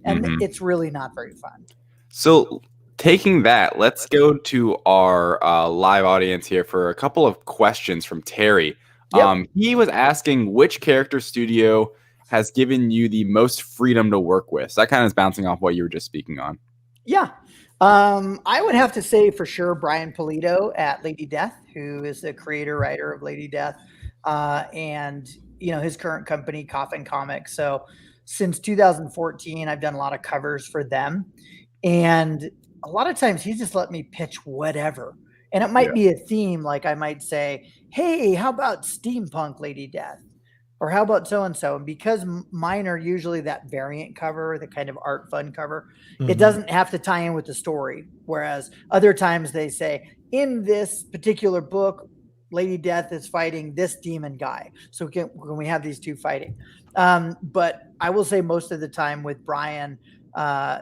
Speaker 3: and it's really not very fun.
Speaker 2: So taking that, let's go to our live audience here for a couple of questions from Terry. He was asking which character studio has given you the most freedom to work with. So that kind of is bouncing off what you were just speaking on.
Speaker 3: Yeah. I would have to say for sure Brian Pulido at Lady Death, who is the writer of Lady Death, and his current company, Coffin Comics. So since 2014, I've done a lot of covers for them, and a lot of times he's just let me pitch whatever, and it might be a theme. Like I might say, hey, how about steampunk Lady Death? Or how about so-and-so? And because mine are usually that variant cover, the kind of art fun cover, it doesn't have to tie in with the story. Whereas other times they say, in this particular book, Lady Death is fighting this demon guy. So can we have these two fighting? But I will say most of the time with Brian,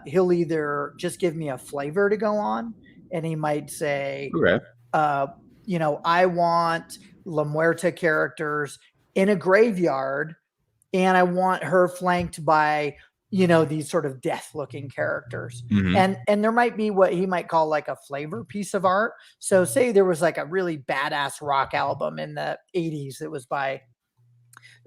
Speaker 3: he'll either just give me a flavor to go on, and he might say, I want La Muerta characters in a graveyard, and I want her flanked by, these sort of death looking characters. And there might be what he might call like a flavor piece of art. So say there was like a really badass rock album in the 80s that was by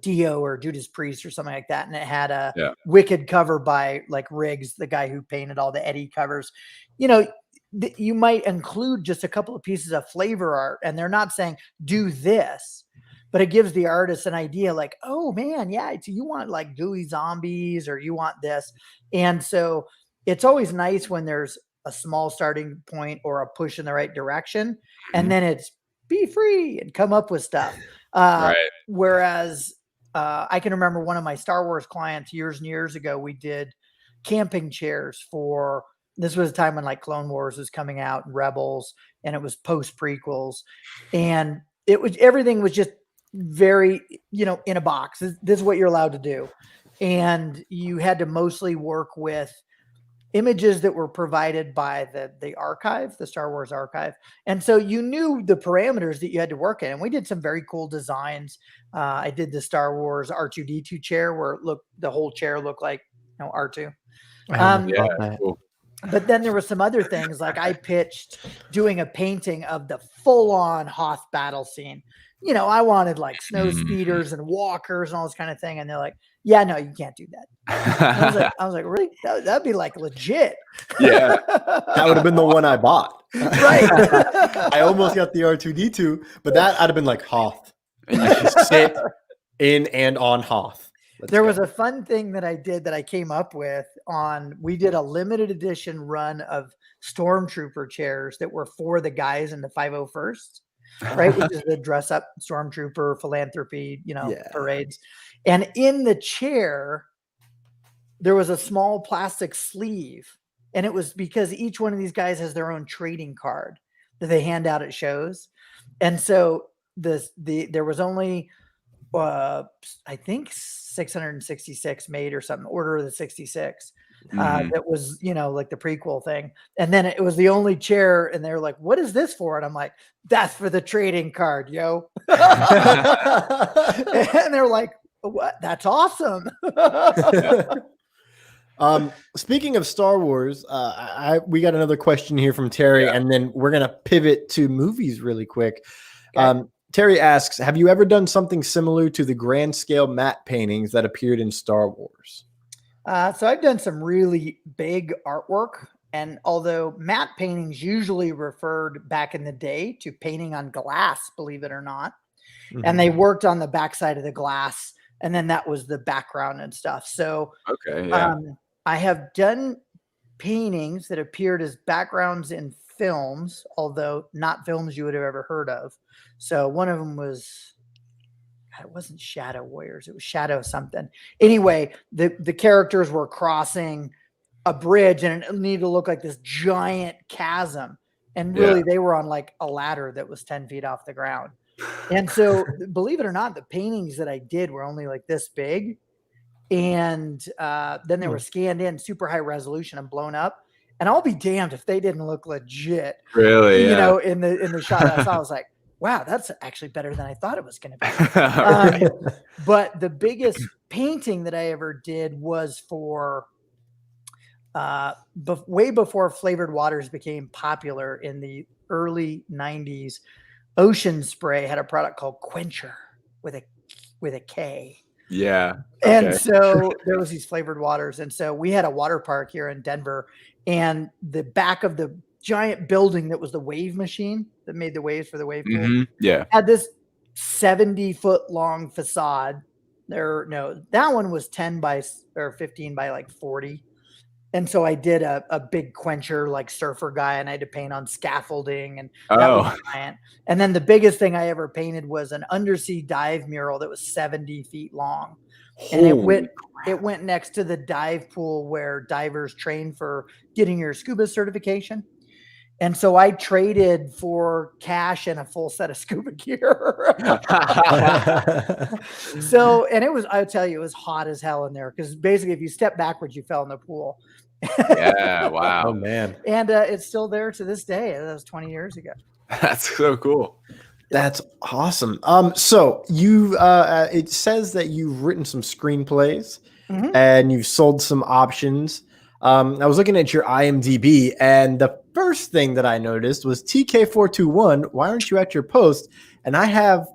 Speaker 3: Dio or Judas Priest or something like that. And it had a wicked cover by like Riggs, the guy who painted all the Eddie covers. You might include just a couple of pieces of flavor art, and they're not saying do this, but it gives the artist an idea like, oh man, so you want like gooey zombies or you want this. And so it's always nice when there's a small starting point or a push in the right direction. And then it's be free and come up with stuff. Whereas I can remember one of my Star Wars clients years and years ago, we did camping chairs for, this was a time when like Clone Wars was coming out and Rebels, and it was post prequels, and everything was just very, in a box. This is what you're allowed to do. And you had to mostly work with images that were provided by the archive, the Star Wars archive. And so you knew the parameters that you had to work in. And we did some very cool designs. I did the Star Wars R2-D2 chair where the whole chair looked like R2.
Speaker 2: Cool.
Speaker 3: But then there were some other things, like I pitched doing a painting of the full-on Hoth battle scene. I wanted like snow speeders and walkers and all this kind of thing. And they're like, yeah, no, you can't do that. I was like, really? That'd be like legit.
Speaker 1: Yeah. That would have been the one I bought.
Speaker 3: Right.
Speaker 1: I almost got the R2-D2, but that I'd have been like Hoth. I should sit in and on Hoth.
Speaker 3: There was a fun thing that I did that I came up with we did a limited edition run of Stormtrooper chairs that were for the guys in the 501st, right? Which is the dress up Stormtrooper philanthropy, parades. And in the chair, there was a small plastic sleeve. And it was because each one of these guys has their own trading card that they hand out at shows. And so there was only, I think 666 made or something, Order of the 66. That was, like the prequel thing. And then it was the only chair. And they were like, what is this for? And I'm like, that's for the trading card, yo. And they're like, what? That's awesome.
Speaker 1: Speaking of Star Wars, we got another question here from Terry, and then we're going to pivot to movies really quick. Okay. Terry asks, have you ever done something similar to the grand scale matte paintings that appeared in Star Wars?
Speaker 3: So I've done some really big artwork, and although matte paintings usually referred back in the day to painting on glass, believe it or not, and they worked on the backside of the glass, and then that was the background and stuff. So I have done paintings that appeared as backgrounds in films, although not films you would have ever heard of. So one of them was, it wasn't Shadow Warriors, it was Shadow something. Anyway, the characters were crossing a bridge and it needed to look like this giant chasm. And really they were on like a ladder that was 10 feet off the ground. And so believe it or not, the paintings that I did were only like this big. And then they were scanned in super high resolution and blown up. And I'll be damned if they didn't look legit.
Speaker 2: Really?
Speaker 3: In the shot I saw, I was like, wow, that's actually better than I thought it was going to be. But the biggest painting that I ever did was for way before flavored waters became popular in the early 90s. Ocean Spray had a product called Quencher with a K.
Speaker 2: Yeah.
Speaker 3: Okay. And so there was these flavored waters. And so we had a water park here in Denver, and the back of the giant building that was the wave machine that made the waves for the wave pool had this 70-foot long facade. That one was 10 by or 15 by like 40. And so I did a big Quencher like surfer guy, and I had to paint on scaffolding, and that was giant. And then the biggest thing I ever painted was an undersea dive mural that was 70 feet long. And it went next to the dive pool where divers train for getting your scuba certification. And so I traded for cash and a full set of scuba gear. So, and I'll tell you, it was hot as hell in there, because basically if you step backwards, you fell in the pool.
Speaker 2: Yeah. Wow.
Speaker 1: Oh man.
Speaker 3: And it's still there to this day. That was 20 years ago.
Speaker 2: That's so cool.
Speaker 1: That's awesome. So you, it says that you've written some screenplays and you've sold some options. I was looking at your IMDb, and the first thing that I noticed was TK421. Why aren't you at your post? And I have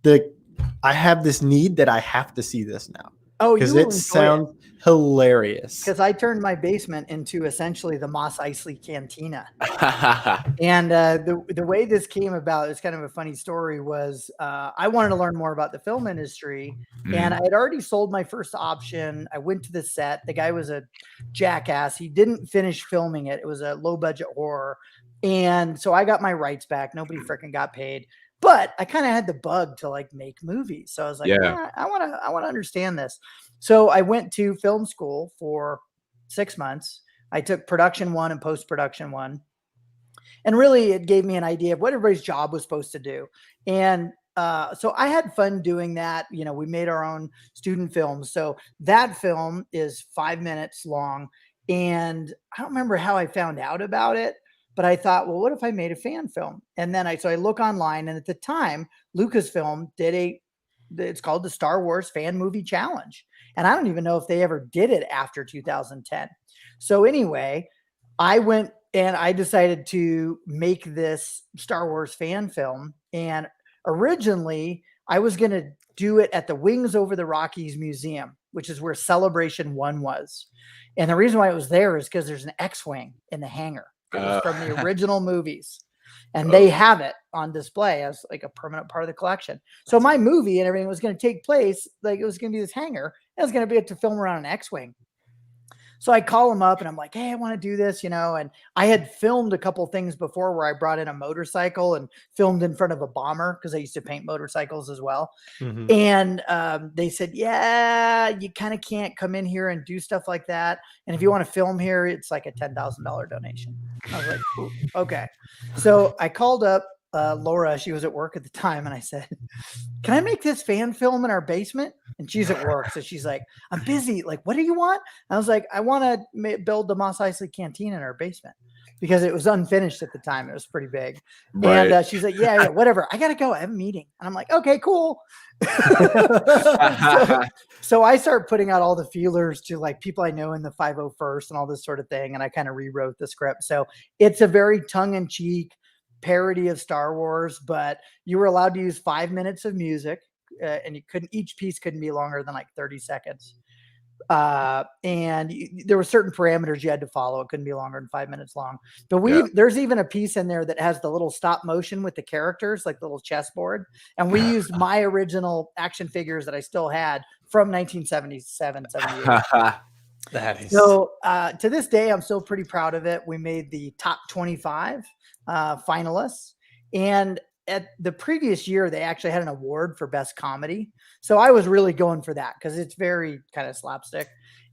Speaker 1: this need that I have to see this now.
Speaker 3: Oh,
Speaker 1: because it sounds hilarious.
Speaker 3: Because I turned my basement into essentially the Mos Eisley Cantina. And the way this came about is kind of a funny story. Was I wanted to learn more about the film industry, and I had already sold my first option. I went to the set. The guy was a jackass. He didn't finish filming it. It was a low budget horror, and so I got my rights back. Nobody freaking got paid. But I kind of had the bug to like make movies. So I was like, I want to understand this. So I went to film school for 6 months. I took production 1 and post-production 1. And really it gave me an idea of what everybody's job was supposed to do. And so I had fun doing that. We made our own student films. So that film is 5 minutes long. And I don't remember how I found out about it. But I thought, well, what if I made a fan film? And then I look online, and at the time, Lucasfilm did it's called the Star Wars Fan Movie Challenge. And I don't even know if they ever did it after 2010. So anyway, I went and I decided to make this Star Wars fan film. And originally I was going to do it at the Wings Over the Rockies Museum, which is where Celebration 1 was. And the reason why it was there is because there's an X-Wing in the hangar. It was from the original movies, and they have it on display as like a permanent part of the collection. So my movie and everything was going to take place, like it was going to be this hangar, it was going to be to film around an X-Wing. So I call him up and I'm like, hey, I want to do this, and I had filmed a couple things before where I brought in a motorcycle and filmed in front of a bomber because I used to paint motorcycles as well.
Speaker 1: Mm-hmm.
Speaker 3: And they said, yeah, you kind of can't come in here and do stuff like that. And if you want to film here, it's like a $10,000 donation. I was like, ooh, okay. So I called up Laura. She was at work at the time. And I said, can I make this fan film in our basement? And she's at work. So she's like, I'm busy. Like, what do you want? I was like, I want to build the Mos Eisley canteen in our basement because it was unfinished at the time. It was pretty big. Right. And she's like, yeah, whatever. I got to go. I have a meeting. And I'm like, okay, cool. so I start putting out all the feelers to like people I know in the 501st and all this sort of thing. And I kind of rewrote the script. So it's a very tongue-in-cheek parody of Star Wars, but you were allowed to use 5 minutes of music. And each piece couldn't be longer than like 30 seconds. And there were certain parameters you had to follow. It couldn't be longer than 5 minutes long. But there's even a piece in there that has the little stop motion with the characters, like the little chessboard. And we used my original action figures that I still had from 1977, 78.
Speaker 1: That is
Speaker 3: so to this day, I'm still pretty proud of it. We made the top 25 finalists. And at the previous year, they actually had an award for best comedy. So I was really going for that because it's very kind of slapstick.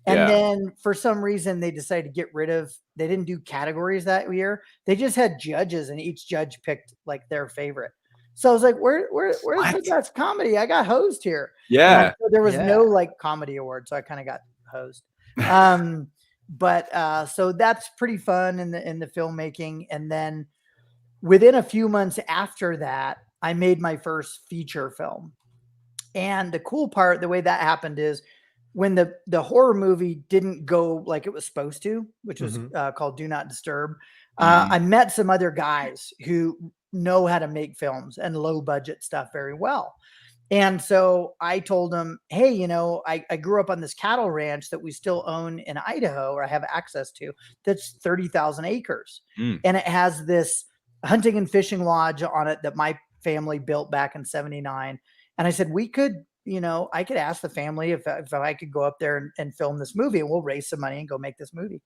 Speaker 3: And then for some reason, they decided to get rid of, they didn't do categories that year. They just had judges and each judge picked like their favorite. So I was like, where's the best comedy? I got hosed here.
Speaker 2: Yeah.
Speaker 3: So there was no like comedy award. So I kind of got hosed. But so that's pretty fun in the filmmaking. And then within a few months after that, I made my first feature film. And the cool part, the way that happened is when the horror movie didn't go like it was supposed to, which was called Do Not Disturb, I met some other guys who know how to make films and low budget stuff very well. And so I told them, hey, I grew up on this cattle ranch that we still own in Idaho, or I have access to, that's 30,000 acres. And it has this hunting and fishing lodge on it that my family built back in 79. And I said, we could, I could ask the family if I could go up there and film this movie, and we'll raise some money and go make this movie.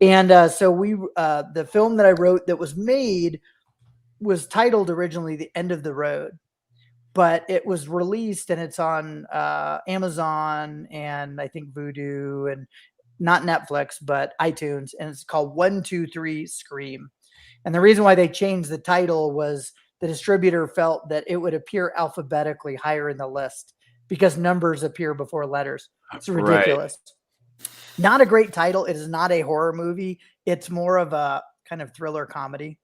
Speaker 3: And so the film that I wrote that was made was titled originally The End of the Road, but it was released and it's on Amazon and I think Vudu and not Netflix, but iTunes. And it's called 1, 2, 3 Scream. And the reason why they changed the title was the distributor felt that it would appear alphabetically higher in the list because numbers appear before letters. It's ridiculous. Right. Not a great title. It is not a horror movie. It's more of a kind of thriller comedy.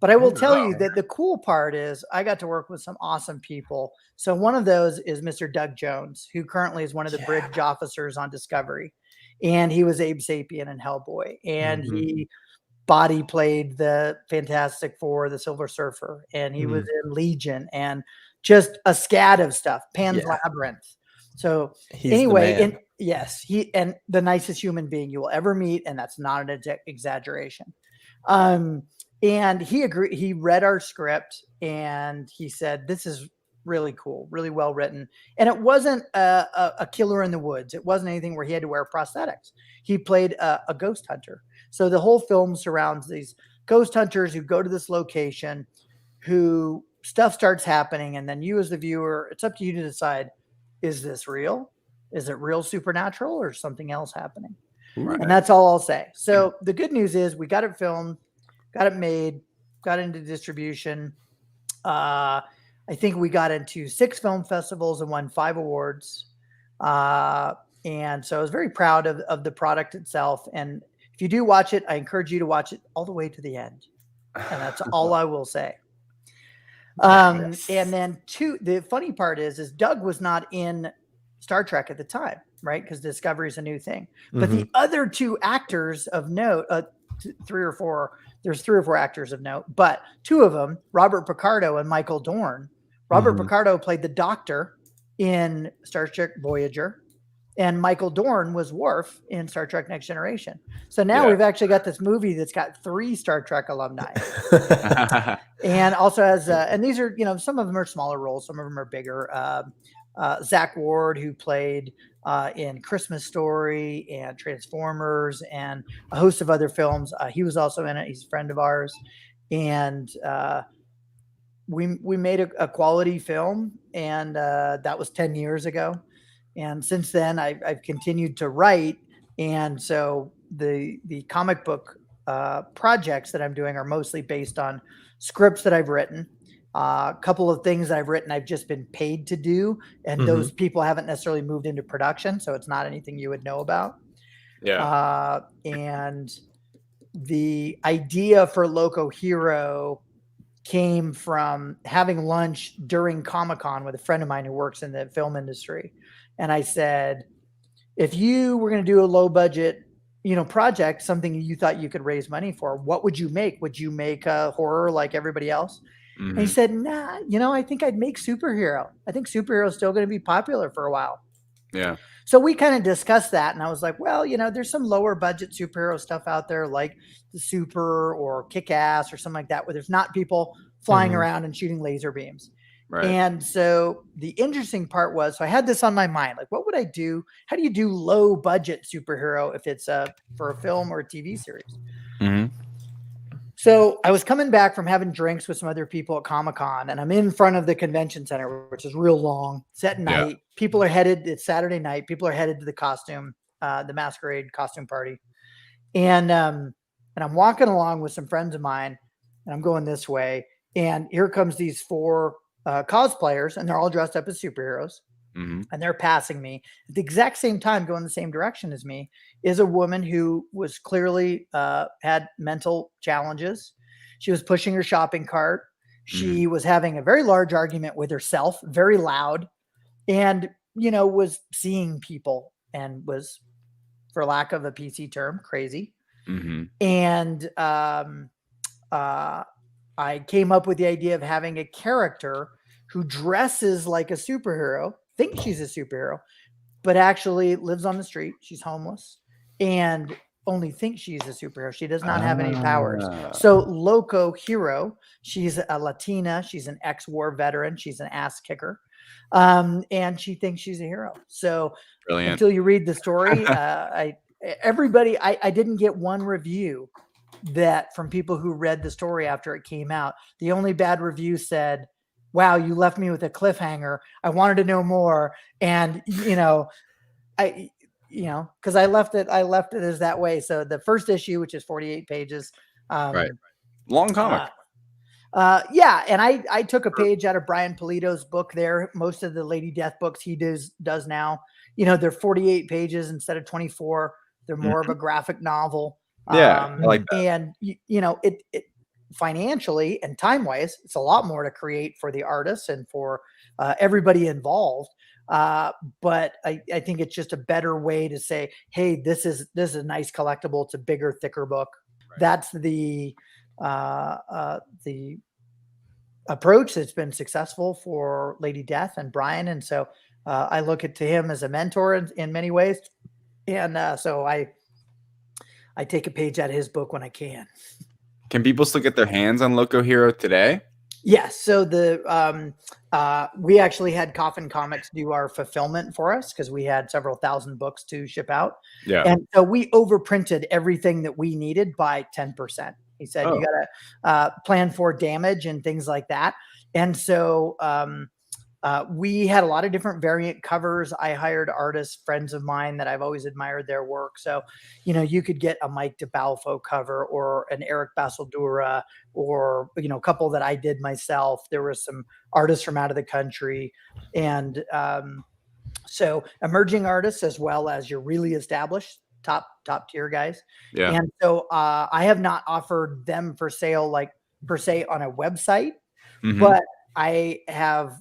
Speaker 3: But I will tell you that the cool part is I got to work with some awesome people. So one of those is Mr. Doug Jones, who currently is one of the bridge officers on Discovery. And he was Abe Sapien in Hellboy. And he body played the Fantastic Four, the Silver Surfer, and he was in Legion and just a scat of stuff, Pan's Labyrinth. So anyway, he and the nicest human being you will ever meet, and that's not an exaggeration. And he agreed. He read our script and he said, "This is really cool, really well written." And it wasn't a killer in the woods. It wasn't anything where he had to wear prosthetics. He played a ghost hunter. So the whole film surrounds these ghost hunters who go to this location, who stuff starts happening. And then you as the viewer, it's up to you to decide, is this real? Is it real supernatural or something else happening? Right. And that's all I'll say. So the good news is we got it filmed, got it made, got into distribution. I think we got into 6 film festivals and won 5 awards. And so I was very proud of the product itself. And if you do watch it, I encourage you to watch it all the way to the end. And that's all I will say. And then the funny part is Doug was not in Star Trek at the time, right? Because Discovery is a new thing. But the other 2 actors of note, 3 or 4, there's 3 or 4 actors of note, but 2 of them, Robert Picardo and Michael Dorn. Robert Picardo played the Doctor in Star Trek Voyager, and Michael Dorn was Worf in Star Trek Next Generation. So now we've actually got this movie that's got 3 Star Trek alumni. And also has, and these are, some of them are smaller roles, some of them are bigger. Zach Ward, who played in Christmas Story and Transformers and a host of other films. He was also in it. He's a friend of ours. And we made a quality film, and that was 10 years ago. And since then, I've continued to write. And so the comic book projects that I'm doing are mostly based on scripts that I've written. A couple of things that I've written, I've just been paid to do, and those people haven't necessarily moved into production, so it's not anything you would know about.
Speaker 2: Yeah.
Speaker 3: And the idea for Loco Hero came from having lunch during Comic-Con with a friend of mine who works in the film industry. And I said, if you were going to do a low budget, project, something you thought you could raise money for, what would you make? Would you make a horror like everybody else? And he said, nah, I think I'd make superhero. I think superhero is still going to be popular for a while.
Speaker 2: Yeah.
Speaker 3: So we kind of discussed that. And I was like, well, there's some lower budget superhero stuff out there like the Super or Kick-Ass or something like that, where there's not people flying around and shooting laser beams.
Speaker 2: Right.
Speaker 3: And so the interesting part was, so I had this on my mind, like, what would I do? How do you do low budget superhero if it's for a film or a TV series? So I was coming back from having drinks with some other people at Comic-Con, and I'm in front of the convention center, which is real long. It's at night. People are headed, it's Saturday night. People are headed to the masquerade costume party. And I'm walking along with some friends of mine, and I'm going this way. And here comes these 4 cosplayers, and they're all dressed up as superheroes. And they're passing me at the exact same time, going the same direction as me, is a woman who was clearly had mental challenges. She was pushing her shopping cart. She was having a very large argument with herself, very loud, and, was seeing people and was, for lack of a PC term, crazy. And I came up with the idea of having a character who dresses like a superhero, thinks she's a superhero, but actually lives on the street. She's homeless and only thinks she's a superhero. She does not have any powers. So Loco Hero, she's a Latina. She's an ex-war veteran. She's an ass kicker. And she thinks she's a hero. So
Speaker 2: Brilliant.
Speaker 3: Until you read the story, I didn't get one review that from people who read the story after it came out. The only bad review said, wow, you left me with a cliffhanger. I wanted to know more. And, because I left it as that way. So the first issue, which is 48 pages.
Speaker 2: Right. Long comic.
Speaker 3: Yeah. And I took a page out of Brian Polito's book there. Most of the Lady Death books he does now, they're 48 pages instead of 24. They're more of a graphic novel.
Speaker 2: Yeah. I like that.
Speaker 3: And it financially and time-wise, it's a lot more to create for the artists and for everybody involved. But I think it's just a better way to say, hey, this is a nice collectible. It's a bigger, thicker book. Right. That's the approach that's been successful for Lady Death and Brian. And so I look to him as a mentor in many ways. And so I take a page out of his book when I can.
Speaker 2: Can people still get their hands on Loco Hero today?
Speaker 3: Yes. So we actually had Coffin Comics do our fulfillment for us because we had several thousand books to ship out.
Speaker 2: Yeah.
Speaker 3: And so we overprinted everything that we needed by 10%. He said, you got to plan for damage and things like that. And so we had a lot of different variant covers. I hired artists, friends of mine that I've always admired their work. So, you could get a Mike DeBalfo cover or an Eric Basildura or, a couple that I did myself. There were some artists from out of the country. And so emerging artists as well as your really established top tier guys.
Speaker 2: Yeah.
Speaker 3: And so I have not offered them for sale, like per se on a website, but I have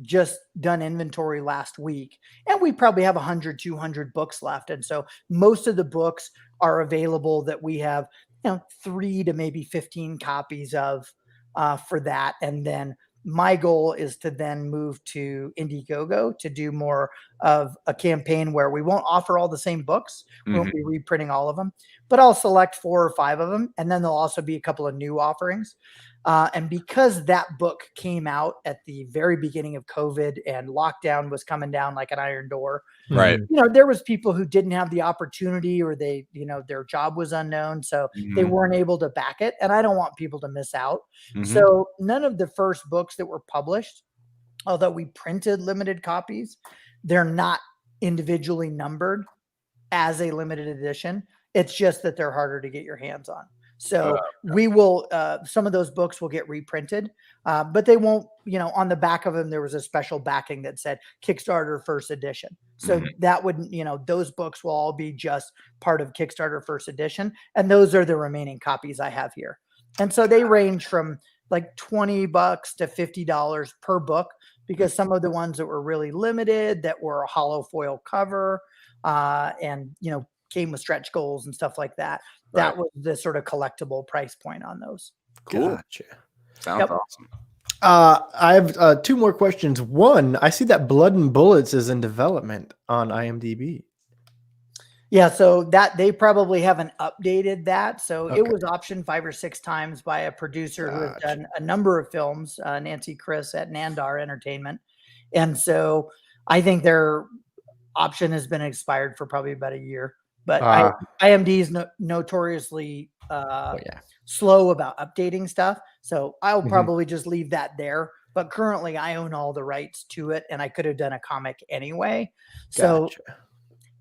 Speaker 3: just done inventory last week, and we probably have 100, 200 books left. And so most of the books are available that we have, 3 to maybe 15 copies of for that. And then my goal is to then move to Indiegogo to do more of a campaign where we won't offer all the same books. We won't be reprinting all of them, but I'll select 4 or 5 of them. And then there'll also be a couple of new offerings. And because that book came out at the very beginning of COVID and lockdown was coming down like an iron door,
Speaker 2: Right.
Speaker 3: there was people who didn't have the opportunity, or they, their job was unknown. So they weren't able to back it. And I don't want people to miss out. So none of the first books that were published, although we printed limited copies, they're not individually numbered as a limited edition. It's just that they're harder to get your hands on. So we will, some of those books will get reprinted, but they won't, on the back of them, there was a special backing that said Kickstarter first edition. So that wouldn't, those books will all be just part of Kickstarter first edition. And those are the remaining copies I have here. And so they range from like $20 to $50 per book, because some of the ones that were really limited, that were a hollow foil cover, and, came with stretch goals and stuff like that. That was the sort of collectible price point on those.
Speaker 2: Cool.
Speaker 1: Gotcha.
Speaker 2: Sounds awesome.
Speaker 1: I have 2 more questions. One, I see that Blood and Bullets is in development on IMDb.
Speaker 3: Yeah, so that they probably haven't updated that. So it was optioned 5 or 6 times by a producer who has done a number of films, Nancy Chris at Nandar Entertainment. And so I think their option has been expired for probably about a year. But IMDb is notoriously slow about updating stuff. So I'll probably just leave that there. But currently I own all the rights to it, and I could have done a comic anyway. So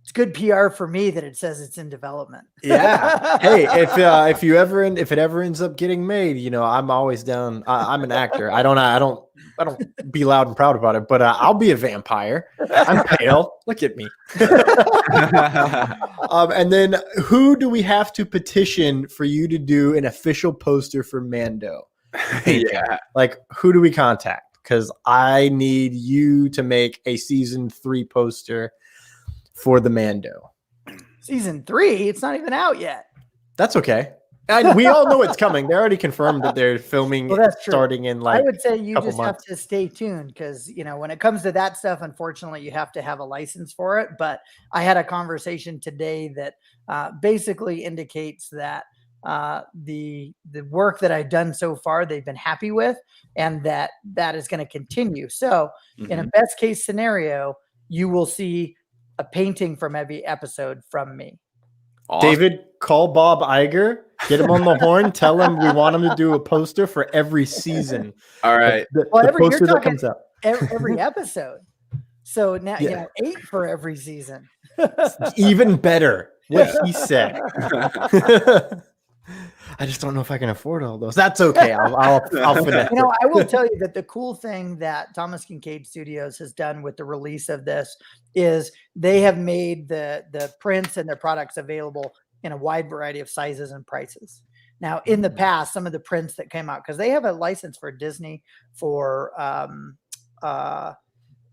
Speaker 3: it's good PR for me that it says it's in development.
Speaker 1: Yeah. Hey, if it ever ends up getting made, I'm always down. I'm an actor. I don't be loud and proud about it, but I'll be a vampire. I'm pale. Look at me. And then who do we have to petition for you to do an official poster for Mando?
Speaker 2: Yeah.
Speaker 1: Like, who do we contact? Because I need you to make a season 3 poster for the Mando.
Speaker 3: Season 3? It's not even out yet.
Speaker 1: That's okay. And we all know it's coming. They already confirmed that they're filming starting in
Speaker 3: I would say you just
Speaker 1: months.
Speaker 3: have to stay tuned, because when it comes to that stuff, unfortunately, you have to have a license for it. But I had a conversation today that basically indicates that the work that I've done so far, they've been happy with, and that is going to continue. So in a best case scenario, you will see a painting from every episode from me.
Speaker 2: Awesome.
Speaker 1: David, call Bob Iger, get him on the horn, tell him we want him to do a poster for every season.
Speaker 2: All right.
Speaker 1: The poster that comes out.
Speaker 3: Every episode. So now 8 for every season.
Speaker 1: Even better. What he said. I just don't know if I can afford all those. That's okay. I'll finesse it.
Speaker 3: I will tell you that the cool thing that Thomas Kincaid Studios has done with the release of this is they have made the prints and their products available in a wide variety of sizes and prices. Now, in the past, some of the prints that came out, because they have a license for Disney, for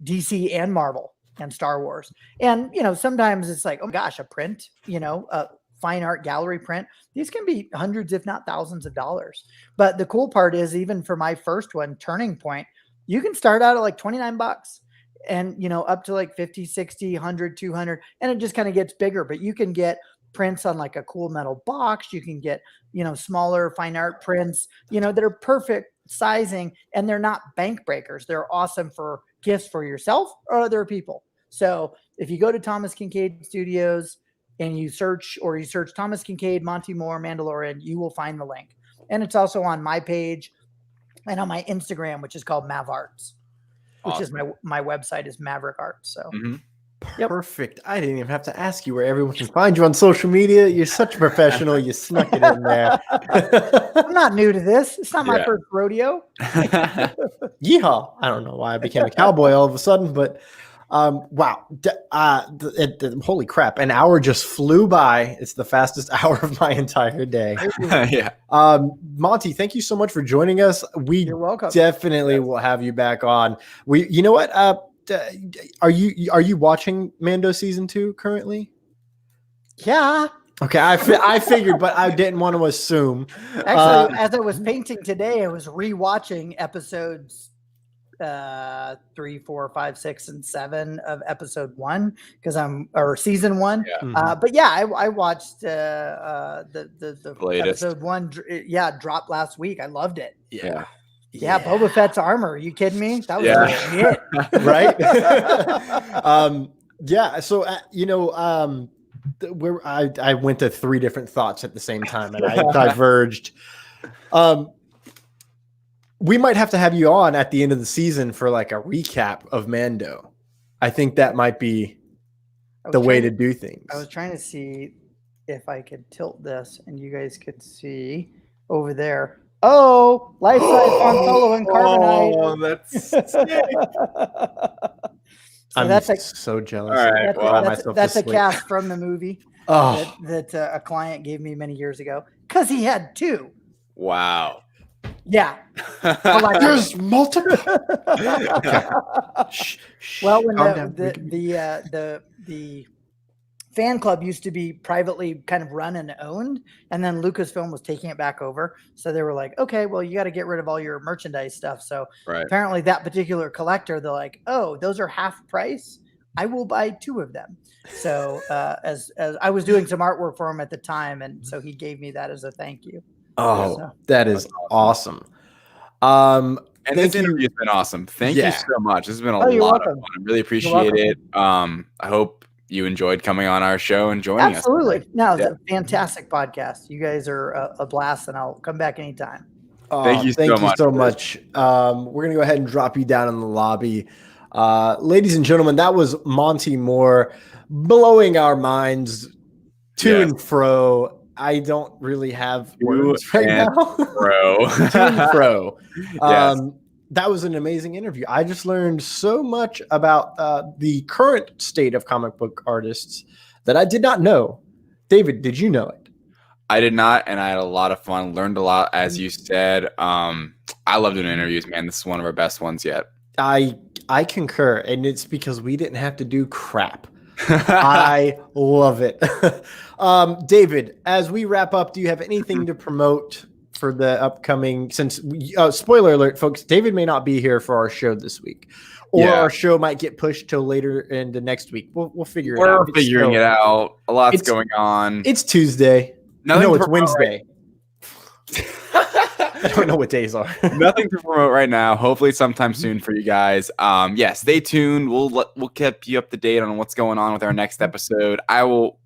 Speaker 3: DC and Marvel and Star Wars. And, sometimes it's like, oh gosh, a print, a fine art gallery print. These can be hundreds, if not thousands of dollars. But the cool part is, even for my first one, Turning Point, you can start out at like $29 and, up to like 50, 60, 100, 200. And it just kind of gets bigger, but you can get prints on like a cool metal box. You can get, smaller fine art prints, that are perfect sizing, and they're not bank breakers. They're awesome for gifts for yourself or other people. So if you go to Thomas Kincaid Studios and you search Thomas Kincaid, Monte Moore, Mandalorian, you will find the link. And it's also on my page and on my Instagram, which is called Mav Arts, which is my website is Maverick Arts. So
Speaker 1: Perfect. I didn't even have to ask you where everyone can find you on social media. You're such a professional. You snuck it in there.
Speaker 3: I'm not new to this. It's not my first rodeo.
Speaker 1: Yeehaw. I don't know why I became a cowboy all of a sudden, but wow. Holy crap. An hour just flew by. It's the fastest hour of my entire day. Monty, thank you so much for joining us. You're welcome. Definitely will have you back on. You know what? Are you watching Mando season 2 currently?
Speaker 3: Yeah.
Speaker 1: Okay, I figured, but I didn't want to assume.
Speaker 3: Actually, as I was painting today, I was rewatching episodes 3, 4, 5, 6, and 7 of episode 1 or season 1.
Speaker 2: Yeah.
Speaker 3: But yeah, I watched the
Speaker 2: latest.
Speaker 3: episode 1. Dropped last week. I loved it.
Speaker 2: Yeah.
Speaker 3: Yeah, Boba Fett's armor. Are you kidding me? That was legit.
Speaker 1: Right? So where I went to 3 different thoughts at the same time, and I diverged. We might have to have you on at the end of the season for like a recap of Mando. I think that might be the way to do things.
Speaker 3: I was trying to see if I could tilt this and you guys could see over there. Oh, life size Han Solo and carbonite.
Speaker 2: Oh, that's sick.
Speaker 1: I'm so jealous.
Speaker 2: All right,
Speaker 3: that's a cast from the movie that a client gave me many years ago because he had 2.
Speaker 2: Wow.
Speaker 3: Yeah.
Speaker 1: There's multiple.
Speaker 3: Well, when the fan club used to be privately kind of run and owned, and then Lucasfilm was taking it back over. So they were like, okay, well, you got to get rid of all your merchandise stuff. So apparently that particular collector, they're like, oh, those are half price. I will buy 2 of them. So as I was doing some artwork for him at the time, and so he gave me that as a thank you.
Speaker 1: Oh, that is awesome.
Speaker 2: And this interview has been awesome. Thank you so much. This has been a lot of fun. I really appreciate it. I hope you enjoyed coming on our show and joining us.
Speaker 3: Absolutely. No, it's a fantastic podcast. You guys are a blast, and I'll come back anytime.
Speaker 2: Thank you so much.
Speaker 1: We're going to go ahead and drop you down in the lobby. Ladies and gentlemen, that was Monte Moore blowing our minds to and fro. I don't really have words right now. To and fro. That was an amazing interview. I just learned so much about the current state of comic book artists that I did not know. David, did you know it?
Speaker 2: I did not, and I had a lot of fun. Learned a lot, as you said. I love doing interviews, man. This is one of our best ones yet.
Speaker 1: I concur, and it's because we didn't have to do crap. I love it. David, as we wrap up, do you have anything to promote for the upcoming, spoiler alert, folks, David may not be here for our show this week, or our show might get pushed till later into next week. We'll figure it out.
Speaker 2: We're figuring it out. A lot's going on.
Speaker 1: It's Tuesday. No, it's Wednesday. I don't know what days are.
Speaker 2: Nothing to promote right now. Hopefully sometime soon for you guys. Stay tuned. We'll keep you up to date on what's going on with our next episode. We'll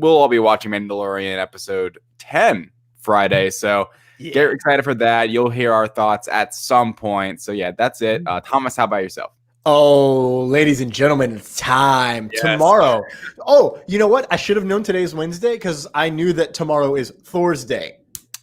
Speaker 2: all be watching Mandalorian episode 10 Friday. So get excited for that. You'll hear our thoughts at some point. So that's it. Thomas, how about yourself?
Speaker 1: Oh, ladies and gentlemen, it's time. Yes. Tomorrow. Oh, you know what? I should have known today's Wednesday because I knew that tomorrow is Thor's Day.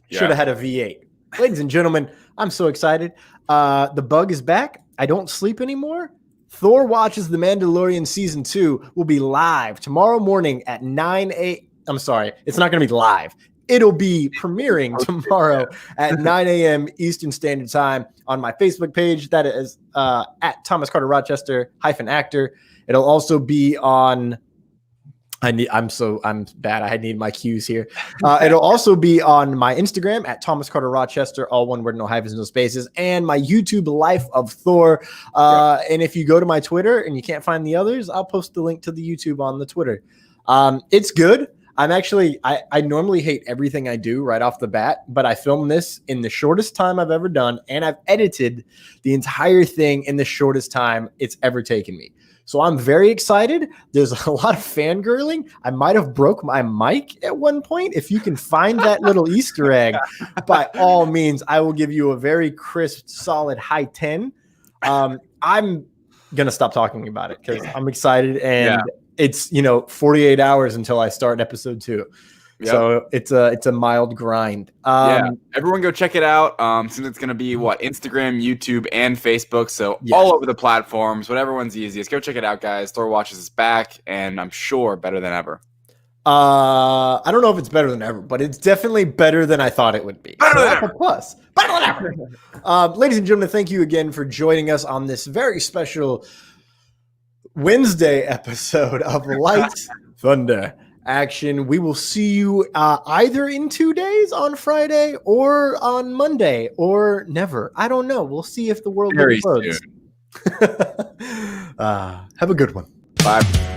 Speaker 1: Should have had a V8. Ladies and gentlemen, I'm so excited. The bug is back. I don't sleep anymore. Thor Watches the Mandalorian Season 2 will be live tomorrow morning at 9 a.m. I'm sorry, it's not going to be live. It'll be premiering tomorrow at 9 a.m. Eastern Standard Time on my Facebook page. That is at Thomas Carter Rochester -actor. It'll also be on. I'm bad. I need my cues here. It'll also be on my Instagram at Thomas Carter Rochester, all one word, no hyphens, no spaces, and my YouTube Life of Thor. And if you go to my Twitter and you can't find the others, I'll post the link to the YouTube on the Twitter. It's good. I normally hate everything I do right off the bat, but I filmed this in the shortest time I've ever done, and I've edited the entire thing in the shortest time it's ever taken me. So I'm very excited. There's a lot of fangirling. I might have broke my mic at one point. If you can find that little Easter egg, by all means, I will give you a very crisp, solid high 10. I'm going to stop talking about it because I'm excited, and it's 48 hours until I start episode 2. Yep. So it's a mild grind.
Speaker 2: Everyone go check it out. Since it's going to be Instagram, YouTube, and Facebook. So all over the platforms, whatever one's easiest. Go check it out, guys. Thor Watches is back, and I'm sure better than ever.
Speaker 1: I don't know if it's better than ever, but it's definitely better than I thought it would be.
Speaker 2: Better than ever.
Speaker 1: Plus. Better than ever. Ladies and gentlemen, thank you again for joining us on this very special Wednesday episode of Light Thunder Action. We will see you either in 2 days on Friday or on Monday or never. I don't know. We'll see if the world
Speaker 2: very
Speaker 1: explodes.
Speaker 2: soon.
Speaker 1: Have a good one.
Speaker 2: Bye.